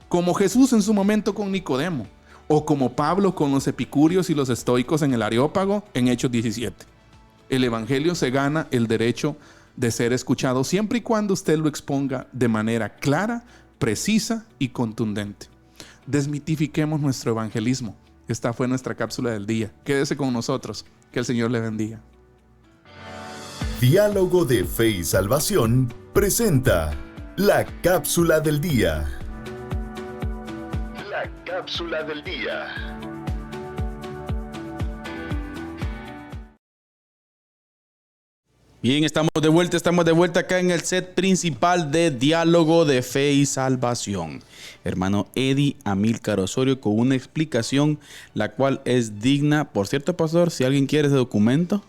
Como Jesús en su momento con Nicodemo, o como Pablo con los epicúreos y los estoicos en el Areópago en Hechos 17. El evangelio se gana el derecho de ser escuchado siempre y cuando usted lo exponga de manera clara, precisa y contundente. Desmitifiquemos nuestro evangelismo. Esta fue nuestra cápsula del día. Quédese con nosotros. Que el Señor le bendiga. Diálogo de Fe y Salvación presenta la cápsula del día. La cápsula del día. Bien, estamos de vuelta acá en el set principal de Diálogo de Fe y Salvación. Hermano Eddie Amílcar Osorio con una explicación la cual es digna. Por cierto, pastor, si alguien quiere ese documento,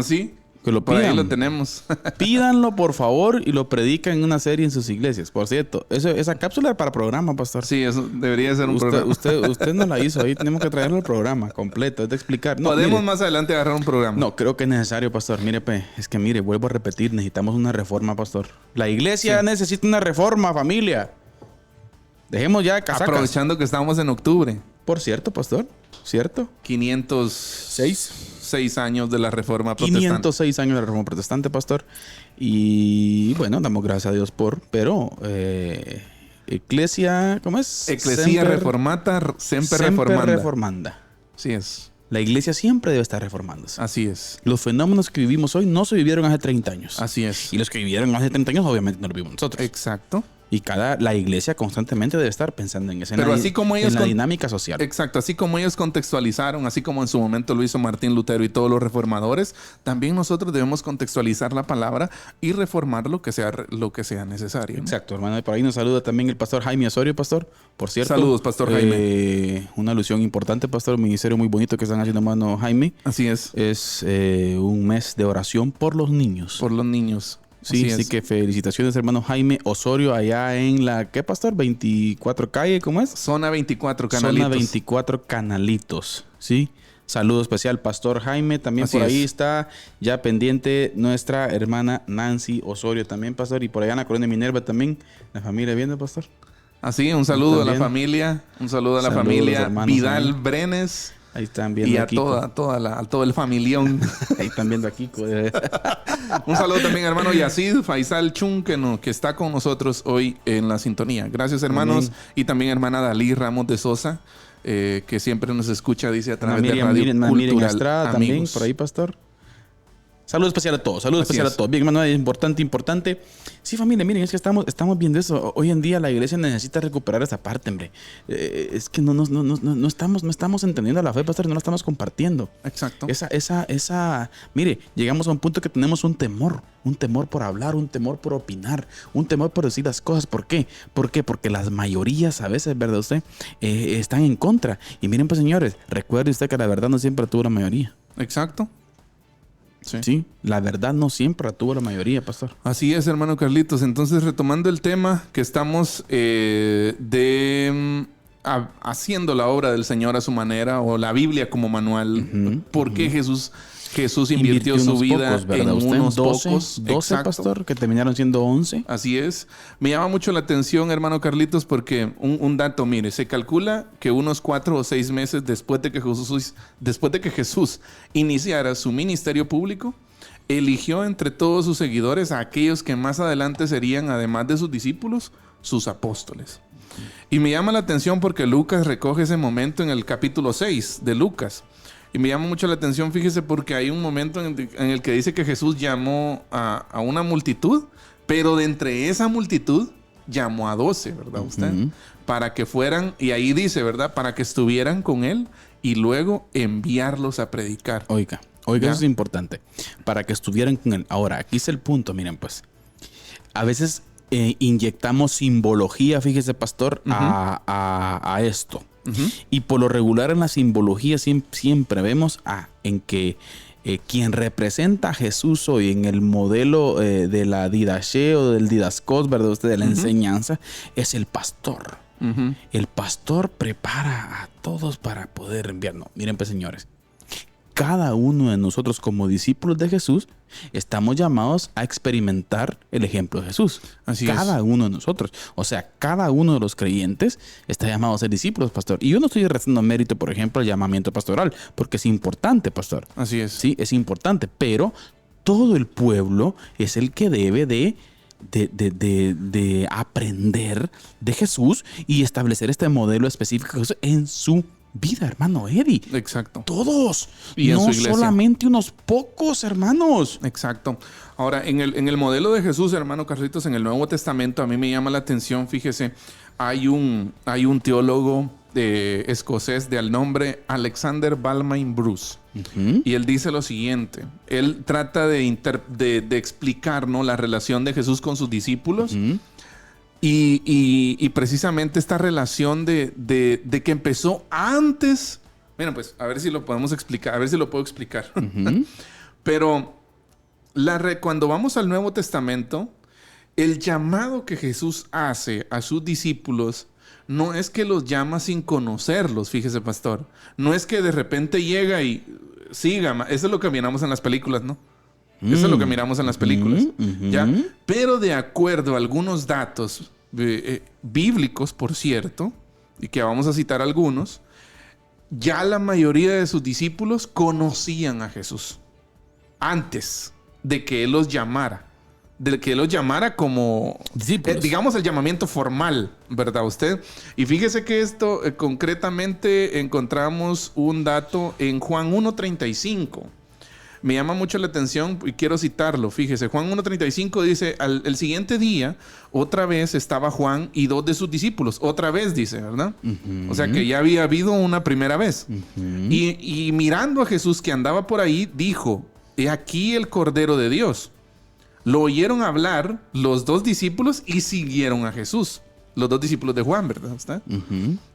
¿sí? que lo Por pidan. ahí lo tenemos. Pídanlo, por favor, y lo predican en una serie en sus iglesias. Por cierto, esa cápsula es para programa, pastor. Sí, eso debería ser un programa. Usted no la hizo ahí. Tenemos que traerlo al programa completo. Es de explicar. No, Podemos mire, más adelante agarrar un programa. no, creo que es necesario, pastor. Mire, vuelvo a repetir. Necesitamos una reforma, pastor. La iglesia necesita una reforma, familia. Dejemos ya casacas. Aprovechando que estamos en octubre. Por cierto, pastor. ¿Cierto? 506 años de la Reforma Protestante. 506 años de la Reforma Protestante, pastor. Y bueno, damos gracias a Dios pero Iglesia, ¿cómo es? Ecclesia reformata, sempre reformanda. reformanda. Así es. La iglesia siempre debe estar reformándose. Así es. Los fenómenos que vivimos hoy no se vivieron hace 30 años. Así es. Y los que vivieron hace 30 años obviamente no los vivimos nosotros. Exacto. Y la iglesia constantemente debe estar pensando en eso. Pero así como ellos en la dinámica social. Exacto. Así como ellos contextualizaron, así como en su momento lo hizo Martín Lutero y todos los reformadores, también nosotros debemos contextualizar la palabra y reformar lo que sea necesario, ¿no? Exacto, hermano. Y por ahí nos saluda también el pastor Jaime Osorio, pastor. Por cierto. Saludos, pastor Jaime. Una alusión importante, pastor. Un ministerio muy bonito que están haciendo, hermano Jaime. Así es. Es un mes de oración por los niños. Por los niños. Sí, así que felicitaciones, hermano Jaime Osorio, allá en la, ¿qué, pastor? 24 calle, ¿cómo es? Zona 24 Canalitos. Zona 24 Canalitos, ¿sí? Saludo especial, pastor Jaime. También Así por ahí es. está ya pendiente nuestra hermana Nancy Osorio también, pastor. Y por allá en la colonia Minerva también, la familia viendo, pastor. Así, un saludo También. a la familia. Un saludo a la Saludos, familia hermanos, Vidal amén. Brenes. Ahí están viendo Y a a Kiko. a todo el familión. Ahí están viendo a Kiko. Un saludo también, hermano Yacid Faisal Chun, que está con nosotros hoy en la sintonía. Gracias, hermanos. Amén. Y también hermana Dalí Ramos de Sosa, que siempre nos escucha, dice, a través de Miriam, Radio Miriam Cultural Estrada también, Amigos. por ahí, pastor. Saludo especial a todos, saludo Así especial es. a todos. Bien, hermano, es importante. Sí, familia, miren, es que estamos viendo eso. Hoy en día la iglesia necesita recuperar esa parte, hombre. Es que no estamos entendiendo la fe, pastor, no la estamos compartiendo. Exacto. Mire, llegamos a un punto que tenemos un temor por hablar, un temor por opinar, un temor por decir las cosas. ¿Por qué? Porque las mayorías a veces, ¿verdad usted? Están en contra. Y miren, pues, señores, recuerde usted que la verdad no siempre tuvo la mayoría. Exacto. Sí. Sí, la verdad no siempre la tuvo la mayoría, pastor. Así es, hermano Carlitos. Entonces, retomando el tema que estamos haciendo la obra del Señor a su manera, o la Biblia como manual. ¿Por qué Jesús invirtió su unos vida pocos, ¿verdad? en Usted, unos 12, pocos? 12, Exacto. pastor, que terminaron siendo 11. Así es. Me llama mucho la atención, hermano Carlitos, porque un dato, mire, se calcula que unos 4 o 6 meses después de que Jesús iniciara su ministerio público, eligió entre todos sus seguidores a aquellos que más adelante serían, además de sus discípulos, sus apóstoles. Y me llama la atención porque Lucas recoge ese momento en el capítulo 6 de Lucas. Y me llama mucho la atención, fíjese, porque hay un momento en el que dice que Jesús llamó a una multitud, pero de entre esa multitud llamó a 12, ¿verdad usted? Para que fueran, y ahí dice, ¿verdad? Para que estuvieran con él y luego enviarlos a predicar. Oiga, ¿Ya? eso es importante. Para que estuvieran con él. Ahora, aquí es el punto, miren, pues. A veces inyectamos simbología, fíjese, pastor, a esto. Y por lo regular en la simbología siempre vemos en que quien representa a Jesús hoy en el modelo de la didache o del didascos, ¿verdad? Usted, de la enseñanza, es el pastor. El pastor prepara a todos para poder enviar. No, miren, pues, señores. Cada uno de nosotros como discípulos de Jesús estamos llamados a experimentar el ejemplo de Jesús. Así cada es. uno de nosotros. O sea, cada uno de los creyentes está llamado a ser discípulos, pastor. Y yo no estoy restando mérito, por ejemplo, al llamamiento pastoral, porque es importante, pastor. Así es. Sí, es importante, pero todo el pueblo es el que debe de aprender de Jesús y establecer este modelo específico de Jesús en su vida, hermano Eddie. Exacto. Todos. Y en no su iglesia. solamente unos pocos, hermanos. Exacto. Ahora, en el modelo de Jesús, hermano Carlitos, en el Nuevo Testamento, a mí me llama la atención, fíjese, hay un teólogo escocés de al nombre Alexander Balmain Bruce. Y él dice lo siguiente. Él trata de explicar, ¿no?, la relación de Jesús con sus discípulos. Y precisamente esta relación de que empezó antes. Miren, pues, a ver si lo podemos explicar. A ver si lo puedo explicar. Pero cuando vamos al Nuevo Testamento, el llamado que Jesús hace a sus discípulos no es que los llama sin conocerlos, fíjese, pastor. No es que de repente llega y siga. Eso es lo que miramos en las películas, ¿no? Eso es lo que miramos en las películas. ¿Ya? Pero de acuerdo a algunos datos bíblicos, por cierto, y que vamos a citar algunos, ya la mayoría de sus discípulos conocían a Jesús antes de que Él los llamara. De que Él los llamara como, digamos, el llamamiento formal, ¿verdad usted? Y fíjese que esto, concretamente, encontramos un dato en Juan 1:35. Me llama mucho la atención y quiero citarlo. Fíjese, Juan 1:35 dice, el siguiente día, otra vez estaba Juan y 2 de sus discípulos. Otra vez, dice, ¿verdad? O sea que ya había habido una primera vez. Y mirando a Jesús que andaba por ahí, dijo, he aquí el Cordero de Dios. Lo oyeron hablar los 2 discípulos y siguieron a Jesús. Los 2 discípulos de Juan, ¿verdad? ¿Está?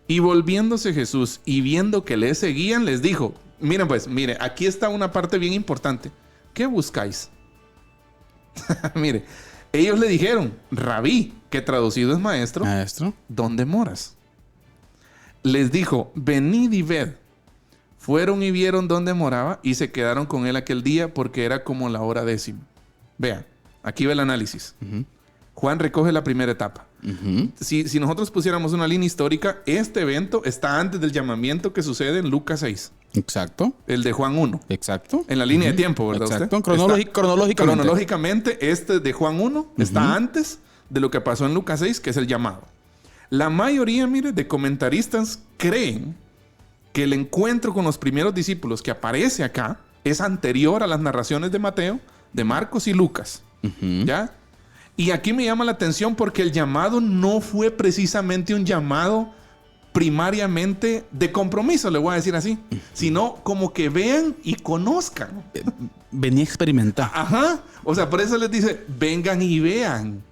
Y volviéndose Jesús y viendo que le seguían, les dijo, miren pues, mire, aquí está una parte bien importante. ¿Qué buscáis? Mire, ellos le dijeron, Rabí, que traducido es maestro. Maestro. ¿Dónde moras? Les dijo, venid y ved. Fueron y vieron dónde moraba y se quedaron con él aquel día porque era como la hora 10. Vean, aquí va el análisis. Juan recoge la primera etapa. Si nosotros pusiéramos una línea histórica, este evento está antes del llamamiento que sucede en Lucas 6. Exacto. El de Juan 1. Exacto. En la línea de tiempo, ¿verdad? Exacto. Usted? Cronológicamente. Cronológicamente, este de Juan 1 está antes de lo que pasó en Lucas 6, que es el llamado. La mayoría, mire, de comentaristas creen que el encuentro con los primeros discípulos que aparece acá es anterior a las narraciones de Mateo, de Marcos y Lucas. ¿Ya? Y aquí me llama la atención porque el llamado no fue precisamente un llamado primariamente de compromiso, le voy a decir así, sino como que vean y conozcan. Venía a experimentar. Ajá. O sea, por eso les dice, vengan y vean.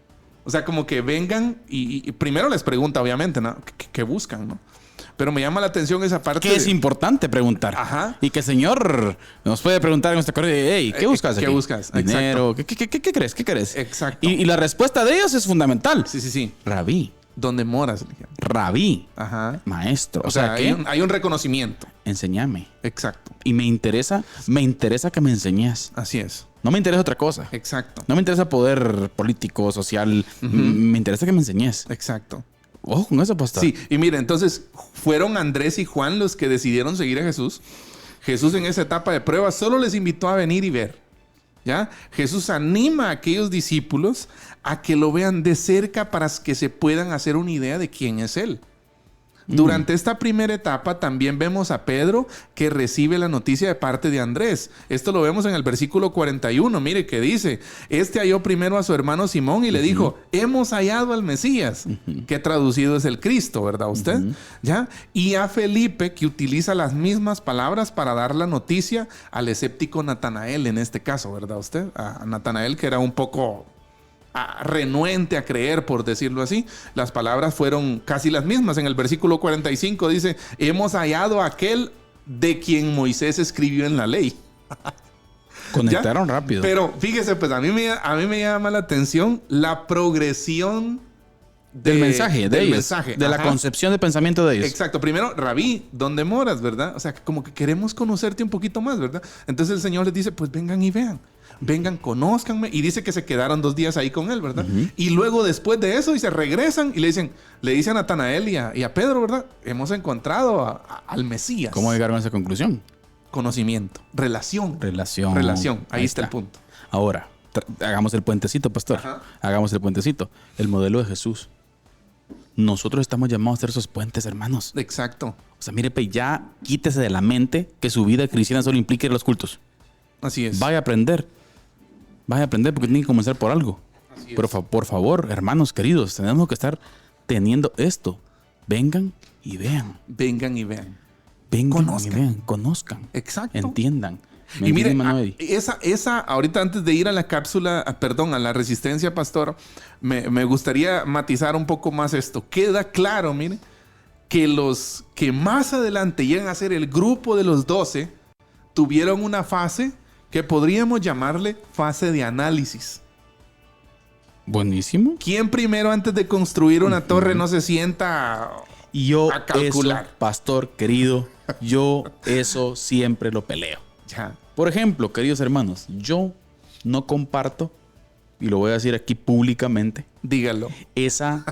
O sea, como que vengan y primero les pregunta, obviamente, ¿no? ¿Qué buscan, no? Pero me llama la atención esa parte. Que es importante preguntar. Ajá. Y que el Señor nos puede preguntar en nuestra corrida, hey, ¿qué buscas aquí? ¿Qué buscas? Dinero. ¿Qué crees? ¿Qué crees? Exacto. Y la respuesta de ellos es fundamental. Sí. Rabí. ¿Dónde moras? Rabí. Ajá. Maestro. O sea, hay un reconocimiento. Enséñame. Exacto. Y me interesa que me enseñes. Así es. No me interesa otra cosa. Exacto. No me interesa poder político, social. Me interesa que me enseñes. Exacto. Ojo con eso, pastor. Sí, y mire, entonces fueron Andrés y Juan los que decidieron seguir a Jesús. Jesús en esa etapa de prueba solo les invitó a venir y ver. ¿Ya? Jesús anima a aquellos discípulos a que lo vean de cerca para que se puedan hacer una idea de quién es Él. Durante esta primera etapa también vemos a Pedro que recibe la noticia de parte de Andrés. Esto lo vemos en el versículo 41. Mire que dice, este halló primero a su hermano Simón y le dijo, hemos hallado al Mesías, que traducido es el Cristo, ¿verdad usted? ¿Ya? Y a Felipe, que utiliza las mismas palabras para dar la noticia al escéptico Natanael en este caso, ¿verdad usted? A Natanael, que era un poco renuente a creer, por decirlo así. Las palabras fueron casi las mismas. En el versículo 45 dice, hemos hallado a aquel de quien Moisés escribió en la ley. Conectaron rápido. Pero fíjese, pues a mí me llama la atención la progresión del mensaje de ellos. Mensaje. De la concepción de pensamiento de ellos. Exacto. Primero, Rabí, ¿dónde moras, verdad? O sea, como que queremos conocerte un poquito más, ¿verdad? Entonces el Señor les dice, pues vengan y vean. Vengan, conózcanme. Y dice que se quedaron 2 días ahí con él, ¿verdad? Y luego después de eso, y se regresan y le dicen a Natanael y a Pedro, ¿verdad? Hemos encontrado al Mesías. ¿Cómo llegaron a esa conclusión? Conocimiento. Relación. Ahí está el punto. Ahora, hagamos el puentecito, pastor. Hagamos el puentecito. El modelo de Jesús nosotros estamos llamados a ser esos puentes, hermanos. Exacto. O sea, mire, ya quítese de la mente que su vida cristiana solo implique ir a los cultos. Así es. Vaya a aprender porque tiene que comenzar por algo. Pero por favor, hermanos queridos, tenemos que estar teniendo esto. Vengan y vean. Vengan y vean. Vengan Conozcan. y vean, conozcan. Exacto. Entiendan. Y mire, hermano Eddie? esa, ahorita antes de ir a la cápsula, perdón, a la resistencia, pastor, me gustaría matizar un poco más esto. Queda claro, mire, que los que más adelante llegan a ser el grupo de los 12 tuvieron una fase que podríamos llamarle fase de análisis. Buenísimo. ¿Quién primero antes de construir una torre no se sienta Y yo a calcular? eso, pastor querido, yo eso siempre lo peleo. Ya. Por ejemplo, queridos hermanos, yo no comparto, y lo voy a decir aquí públicamente, Dígalo. esa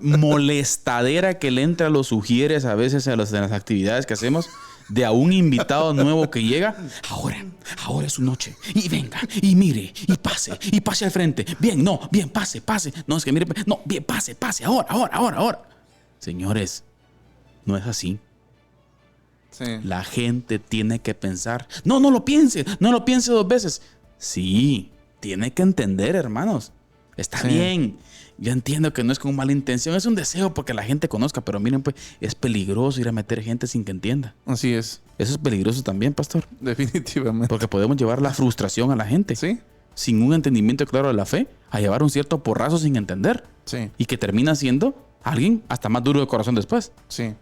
molestadera que le entra a los sugieres a veces en las actividades que hacemos de a un invitado nuevo que llega. Ahora es su noche. Y venga, y mire, y pase al frente. Bien, pase. No, es que mire, no, bien, pase, ahora. Señores, no es así. Sí. La gente tiene que pensar. No lo piense 2 veces. Sí, tiene que entender, hermanos. Está Sí. bien. Yo entiendo que no es con mala intención, es un deseo porque la gente conozca, pero miren, pues es peligroso ir a meter gente sin que entienda. Así es. Eso es peligroso también, pastor, Definitivamente. porque podemos llevar la frustración a la gente Sí. sin un entendimiento claro de la fe, a llevar un cierto porrazo sin entender Sí. y que termina siendo alguien hasta más duro de corazón después. Sí.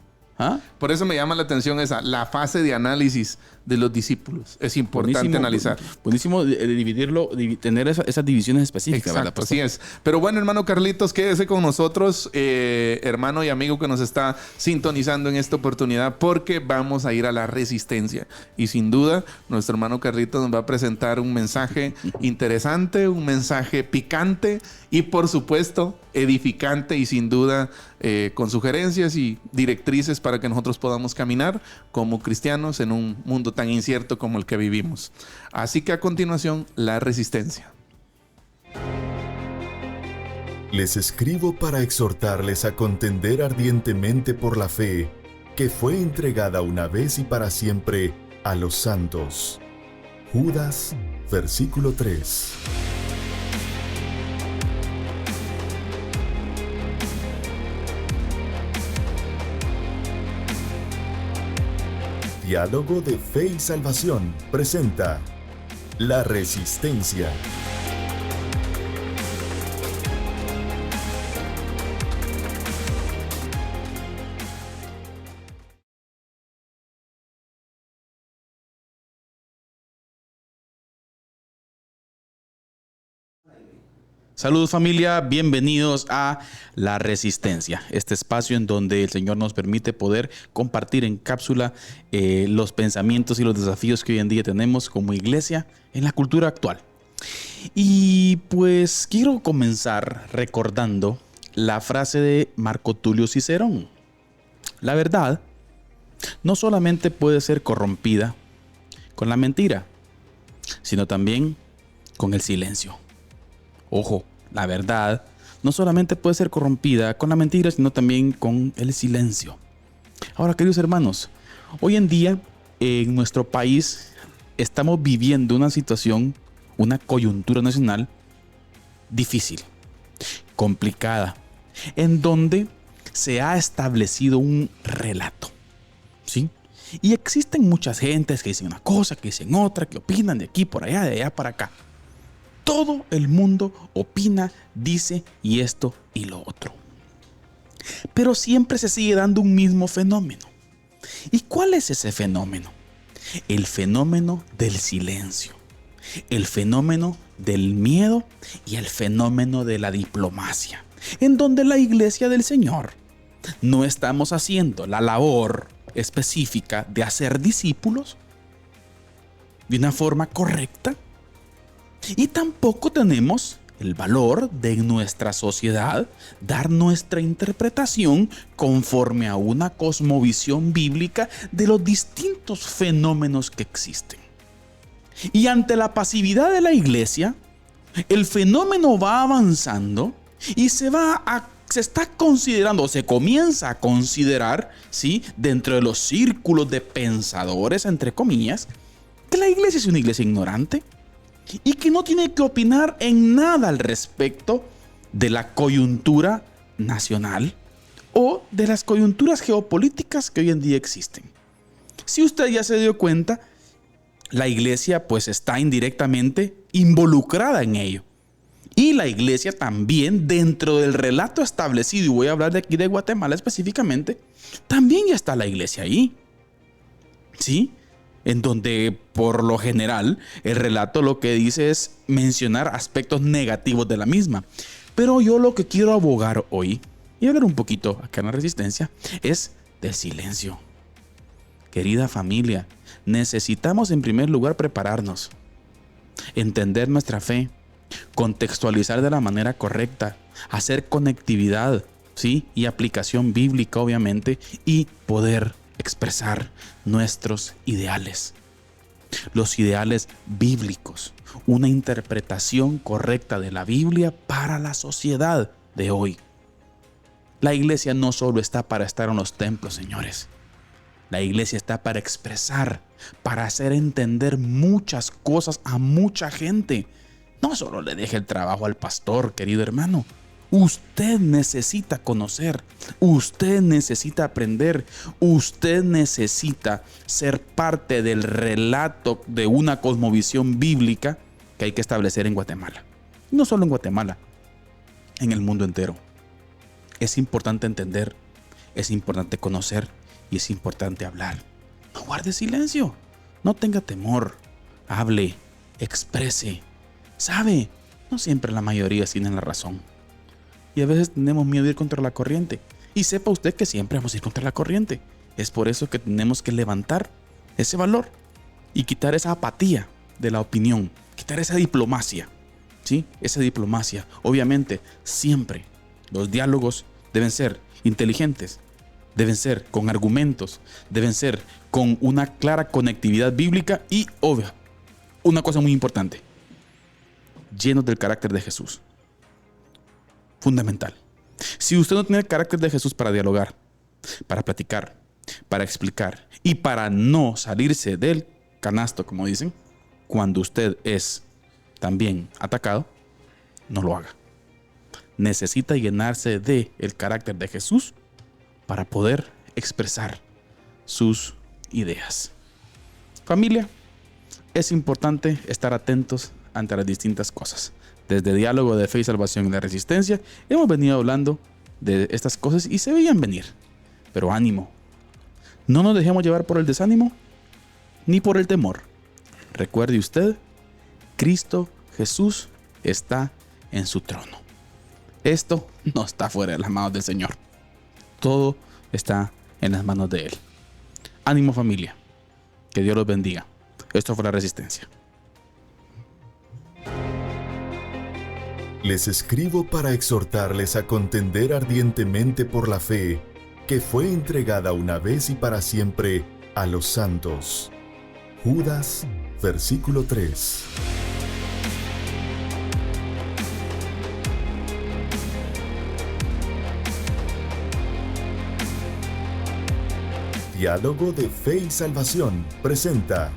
¿Ah? Por eso me llama la atención la fase de análisis de los discípulos. Es importante analizar. Buenísimo dividirlo, tener esas divisiones específicas, ¿verdad, Exacto, pastor? así es. Pero bueno, hermano Carlitos, quédese con nosotros, hermano y amigo que nos está sintonizando en esta oportunidad, porque vamos a ir a la resistencia. Y sin duda, nuestro hermano Carlitos nos va a presentar un mensaje interesante, un mensaje picante y, por supuesto, edificante y sin duda con sugerencias y directrices para que nosotros podamos caminar como cristianos en un mundo tan incierto como el que vivimos. Así que a continuación, la resistencia. Les escribo para exhortarles a contender ardientemente por la fe, que fue entregada una vez y para siempre a los santos. Judas, versículo 3. Diálogo de Fe y Salvación presenta La Resistencia. Saludos familia, bienvenidos a La Resistencia, este espacio en donde el Señor nos permite poder compartir en cápsula los pensamientos y los desafíos que hoy en día tenemos como iglesia en la cultura actual. Y pues quiero comenzar recordando la frase de Marco Tulio Cicerón. La verdad no solamente puede ser corrompida con la mentira, sino también con el silencio. Ojo, la verdad no solamente puede ser corrompida con la mentira, sino también con el silencio. Ahora, queridos hermanos, hoy en día en nuestro país estamos viviendo una situación, una coyuntura nacional difícil, complicada, en donde se ha establecido un relato, ¿sí? Y existen muchas gentes que dicen una cosa, que dicen otra, que opinan de aquí por allá, de allá para acá. Todo el mundo opina, dice y esto y lo otro. Pero siempre se sigue dando un mismo fenómeno. ¿Y cuál es ese fenómeno? El fenómeno del silencio, el fenómeno del miedo y el fenómeno de la diplomacia, en donde la iglesia del Señor no estamos haciendo la labor específica de hacer discípulos de una forma correcta. Y tampoco tenemos el valor de en nuestra sociedad dar nuestra interpretación conforme a una cosmovisión bíblica de los distintos fenómenos que existen. Y ante la pasividad de la iglesia, el fenómeno va avanzando y se va se está considerando, o se comienza a considerar, ¿sí?, dentro de los círculos de pensadores, entre comillas, que la iglesia es una iglesia ignorante y que no tiene que opinar en nada al respecto de la coyuntura nacional o de las coyunturas geopolíticas que hoy en día existen. Si usted ya se dio cuenta, la iglesia pues está indirectamente involucrada en ello. Y la iglesia también, dentro del relato establecido, y voy a hablar de aquí de Guatemala específicamente, también ya está la iglesia ahí. ¿Sí? En donde por lo general el relato lo que dice es mencionar aspectos negativos de la misma. Pero yo lo que quiero abogar hoy, y hablar un poquito acá en la Resistencia, es del silencio. Querida familia, necesitamos en primer lugar prepararnos, entender nuestra fe, contextualizar de la manera correcta, hacer conectividad, ¿sí?, y aplicación bíblica obviamente, y poder expresar nuestros ideales. Los ideales bíblicos, una interpretación correcta de la Biblia para la sociedad de hoy. La iglesia no solo está para estar en los templos, señores. La iglesia está para expresar, para hacer entender muchas cosas a mucha gente. No solo le deje el trabajo al pastor, querido hermano. Usted necesita conocer, usted necesita aprender, usted necesita ser parte del relato de una cosmovisión bíblica que hay que establecer en Guatemala. No solo en Guatemala, en el mundo entero. Es importante entender, es importante conocer y es importante hablar. No guarde silencio, no tenga temor, hable, exprese. ¿Sabe? No siempre la mayoría tienen la razón. Y a veces tenemos miedo de ir contra la corriente. Y sepa usted que siempre vamos a ir contra la corriente. Es por eso que tenemos que levantar ese valor y quitar esa apatía de la opinión. Quitar esa diplomacia. ¿Sí? Esa diplomacia. Obviamente, siempre los diálogos deben ser inteligentes. Deben ser con argumentos. Deben ser con una clara conectividad bíblica y, obvio, una cosa muy importante, llenos del carácter de Jesús. Fundamental. Si usted no tiene el carácter de Jesús para dialogar, para platicar, para explicar y para no salirse del canasto, como dicen, cuando usted es también atacado, no lo haga. Necesita llenarse del carácter de Jesús para poder expresar sus ideas. Familia, es importante estar atentos ante las distintas cosas. Desde Diálogo de Fe y Salvación y la Resistencia hemos venido hablando de estas cosas y se veían venir. Pero ánimo, no nos dejemos llevar por el desánimo ni por el temor. Recuerde usted, Cristo Jesús está en su trono. Esto no está fuera de las manos del Señor. Todo está en las manos de Él. Ánimo, familia. Que Dios los bendiga. Esto fue La Resistencia. Les escribo para exhortarles a contender ardientemente por la fe, que fue entregada una vez y para siempre a los santos. Judas, versículo 3. Diálogo de Fe y Salvación presenta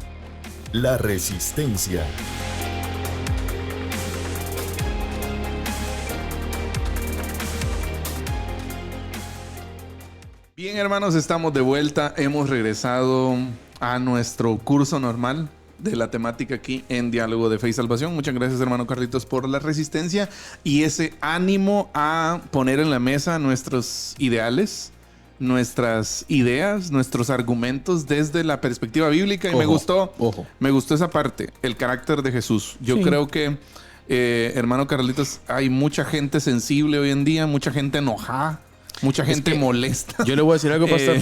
La Resistencia. Bien, hermanos, estamos de vuelta. Hemos regresado a nuestro curso normal de la temática aquí en Diálogo de Fe y Salvación. Muchas gracias, hermano Carlitos, por la resistencia y ese ánimo a poner en la mesa nuestros ideales, nuestras ideas, nuestros argumentos desde la perspectiva bíblica. Y me gustó esa parte, el carácter de Jesús. Yo creo que, hermano Carlitos, hay mucha gente sensible hoy en día, mucha gente enojada, mucha gente molesta. Yo le voy a decir algo, pastor.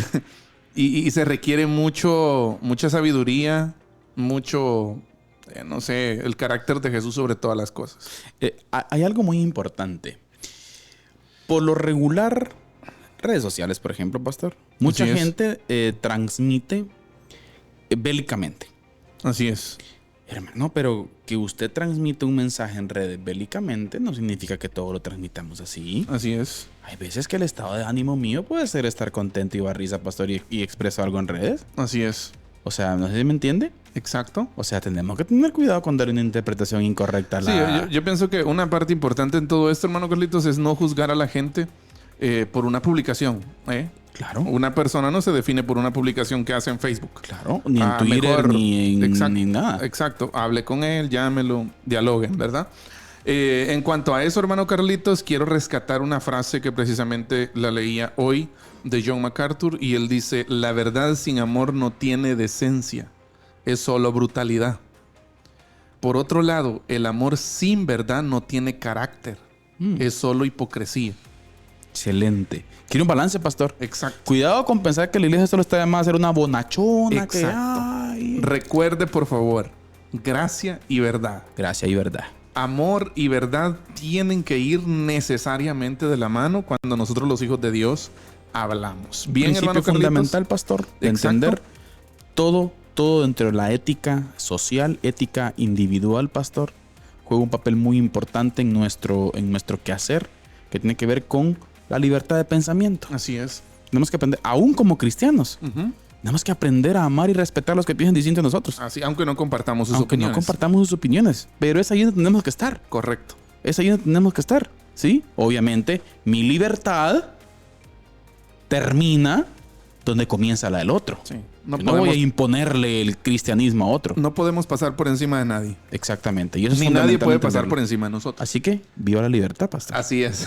Y se requiere mucha sabiduría, mucho, no sé, el carácter de Jesús sobre todas las cosas. Hay algo muy importante. Por lo regular, redes sociales, por ejemplo, pastor, mucha gente transmite bélicamente. Así es. Hermano, pero que usted transmite un mensaje en redes bélicamente no significa que todo lo transmitamos así. Así es. Hay veces que el estado de ánimo mío puede ser estar contento y risa, pastor, y expreso algo en redes. Así es. O sea, no sé si me entiende. Exacto. O sea, tenemos que tener cuidado con dar una interpretación incorrecta a la... Sí, yo pienso que una parte importante en todo esto, hermano Carlitos, es no juzgar a la gente por una publicación. Claro. Una persona no se define por una publicación que hace en Facebook. Claro, ni en Twitter, ni nada. Exacto. Hable con él, llámelo, dialoguen, ¿verdad? En cuanto a eso, hermano Carlitos, quiero rescatar una frase que precisamente la leía hoy de John MacArthur y él dice: la verdad sin amor no tiene decencia, es solo brutalidad. Por otro lado, el amor sin verdad no tiene carácter, es solo hipocresía. Excelente. Quiere un balance, pastor. Exacto. Cuidado con pensar que la iglesia solo está llamada a ser una bonachona. Exacto. Que... Recuerde, por favor, gracia y verdad. Gracia y verdad. Amor y verdad tienen que ir necesariamente de la mano cuando nosotros los hijos de Dios hablamos. Bien, principio hermano fundamental, pastor, de entender todo dentro de la ética social, ética individual, pastor, juega un papel muy importante en nuestro quehacer, que tiene que ver con la libertad de pensamiento. Así es. Tenemos que aprender, aún como cristianos, tenemos que aprender a amar y respetar a los que piensan distinto a nosotros. Así, aunque no compartamos sus opiniones. Aunque no compartamos sus opiniones, pero es ahí donde tenemos que estar. Correcto. Es ahí donde tenemos que estar, ¿sí? Obviamente, mi libertad termina donde comienza la del otro. Sí. No voy a imponerle el cristianismo a otro. No podemos pasar por encima de nadie. Exactamente. Y eso Ni nadie puede pasar por encima de nosotros. Así que, viva la libertad, pastor. Así es.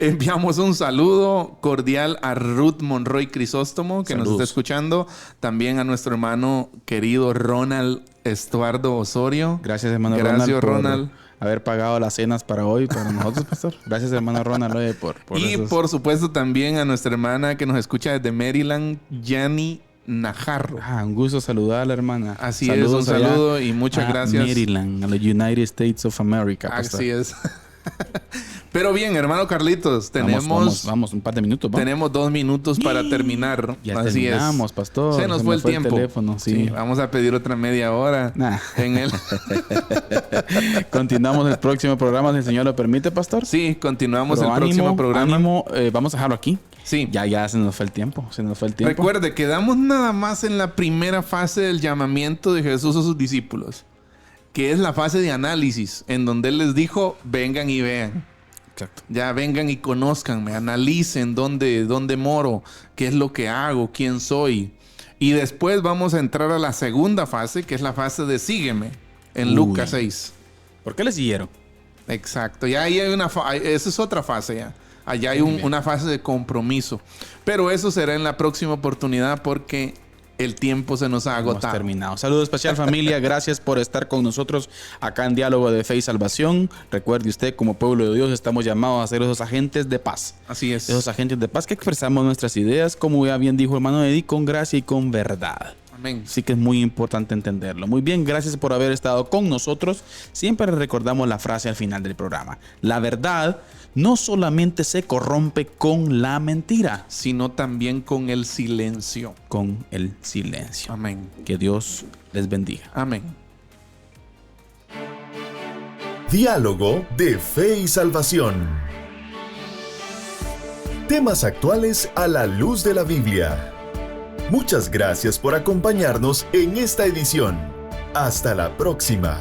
Enviamos un saludo cordial a Ruth Monroy Crisóstomo, que nos está escuchando. También a nuestro hermano querido Ronald Estuardo Osorio. Gracias, hermano Ronald. Gracias, Ronald. Haber pagado las cenas para hoy, para nosotros, pastor. Gracias, hermano Ronald, por por supuesto, también a nuestra hermana que nos escucha desde Maryland, Yani Najarro. Un gusto saludar a la hermana. Así es, un saludo y muchas gracias. Maryland, a los United States of America, pastor. Así es. Pero bien, hermano Carlitos, tenemos... Vamos, un par de minutos. ¿va? Tenemos 2 minutos para terminar. Ya así terminamos, pastor. Se nos fue el tiempo. Teléfono, sí. Vamos a pedir otra media hora. En el... Continuamos el próximo programa, si el Señor lo permite, pastor. Sí, continuamos el próximo programa. Vamos a dejarlo aquí. Sí. Ya se nos fue el tiempo. Recuerde, quedamos nada más en la primera fase del llamamiento de Jesús a sus discípulos, que es la fase de análisis, en donde Él les dijo: vengan y vean. Exacto. Ya vengan y conózcanme, analicen dónde moro, qué es lo que hago, quién soy. Y después vamos a entrar a la segunda fase, que es la fase de sígueme, en Lucas 6. ¿Por qué le siguieron? Exacto. Ya ahí hay esa es otra fase ya. Allá hay una fase de compromiso. Pero eso será en la próxima oportunidad porque el tiempo se nos ha agotado. Hemos terminado. Saludo especial, familia. Gracias por estar con nosotros acá en Diálogo de Fe y Salvación. Recuerde usted, como pueblo de Dios, estamos llamados a ser esos agentes de paz. Así es. Esos agentes de paz que expresamos nuestras ideas, como ya bien dijo hermano Eddie, con gracia y con verdad. Amén. Sí que es muy importante entenderlo. Muy bien, gracias por haber estado con nosotros. Siempre recordamos la frase al final del programa: la verdad no solamente se corrompe con la mentira, sino también con el silencio. Con el silencio. Amén. Que Dios les bendiga. Amén. Diálogo de Fe y Salvación. Temas actuales a la luz de la Biblia. Muchas gracias por acompañarnos en esta edición. Hasta la próxima.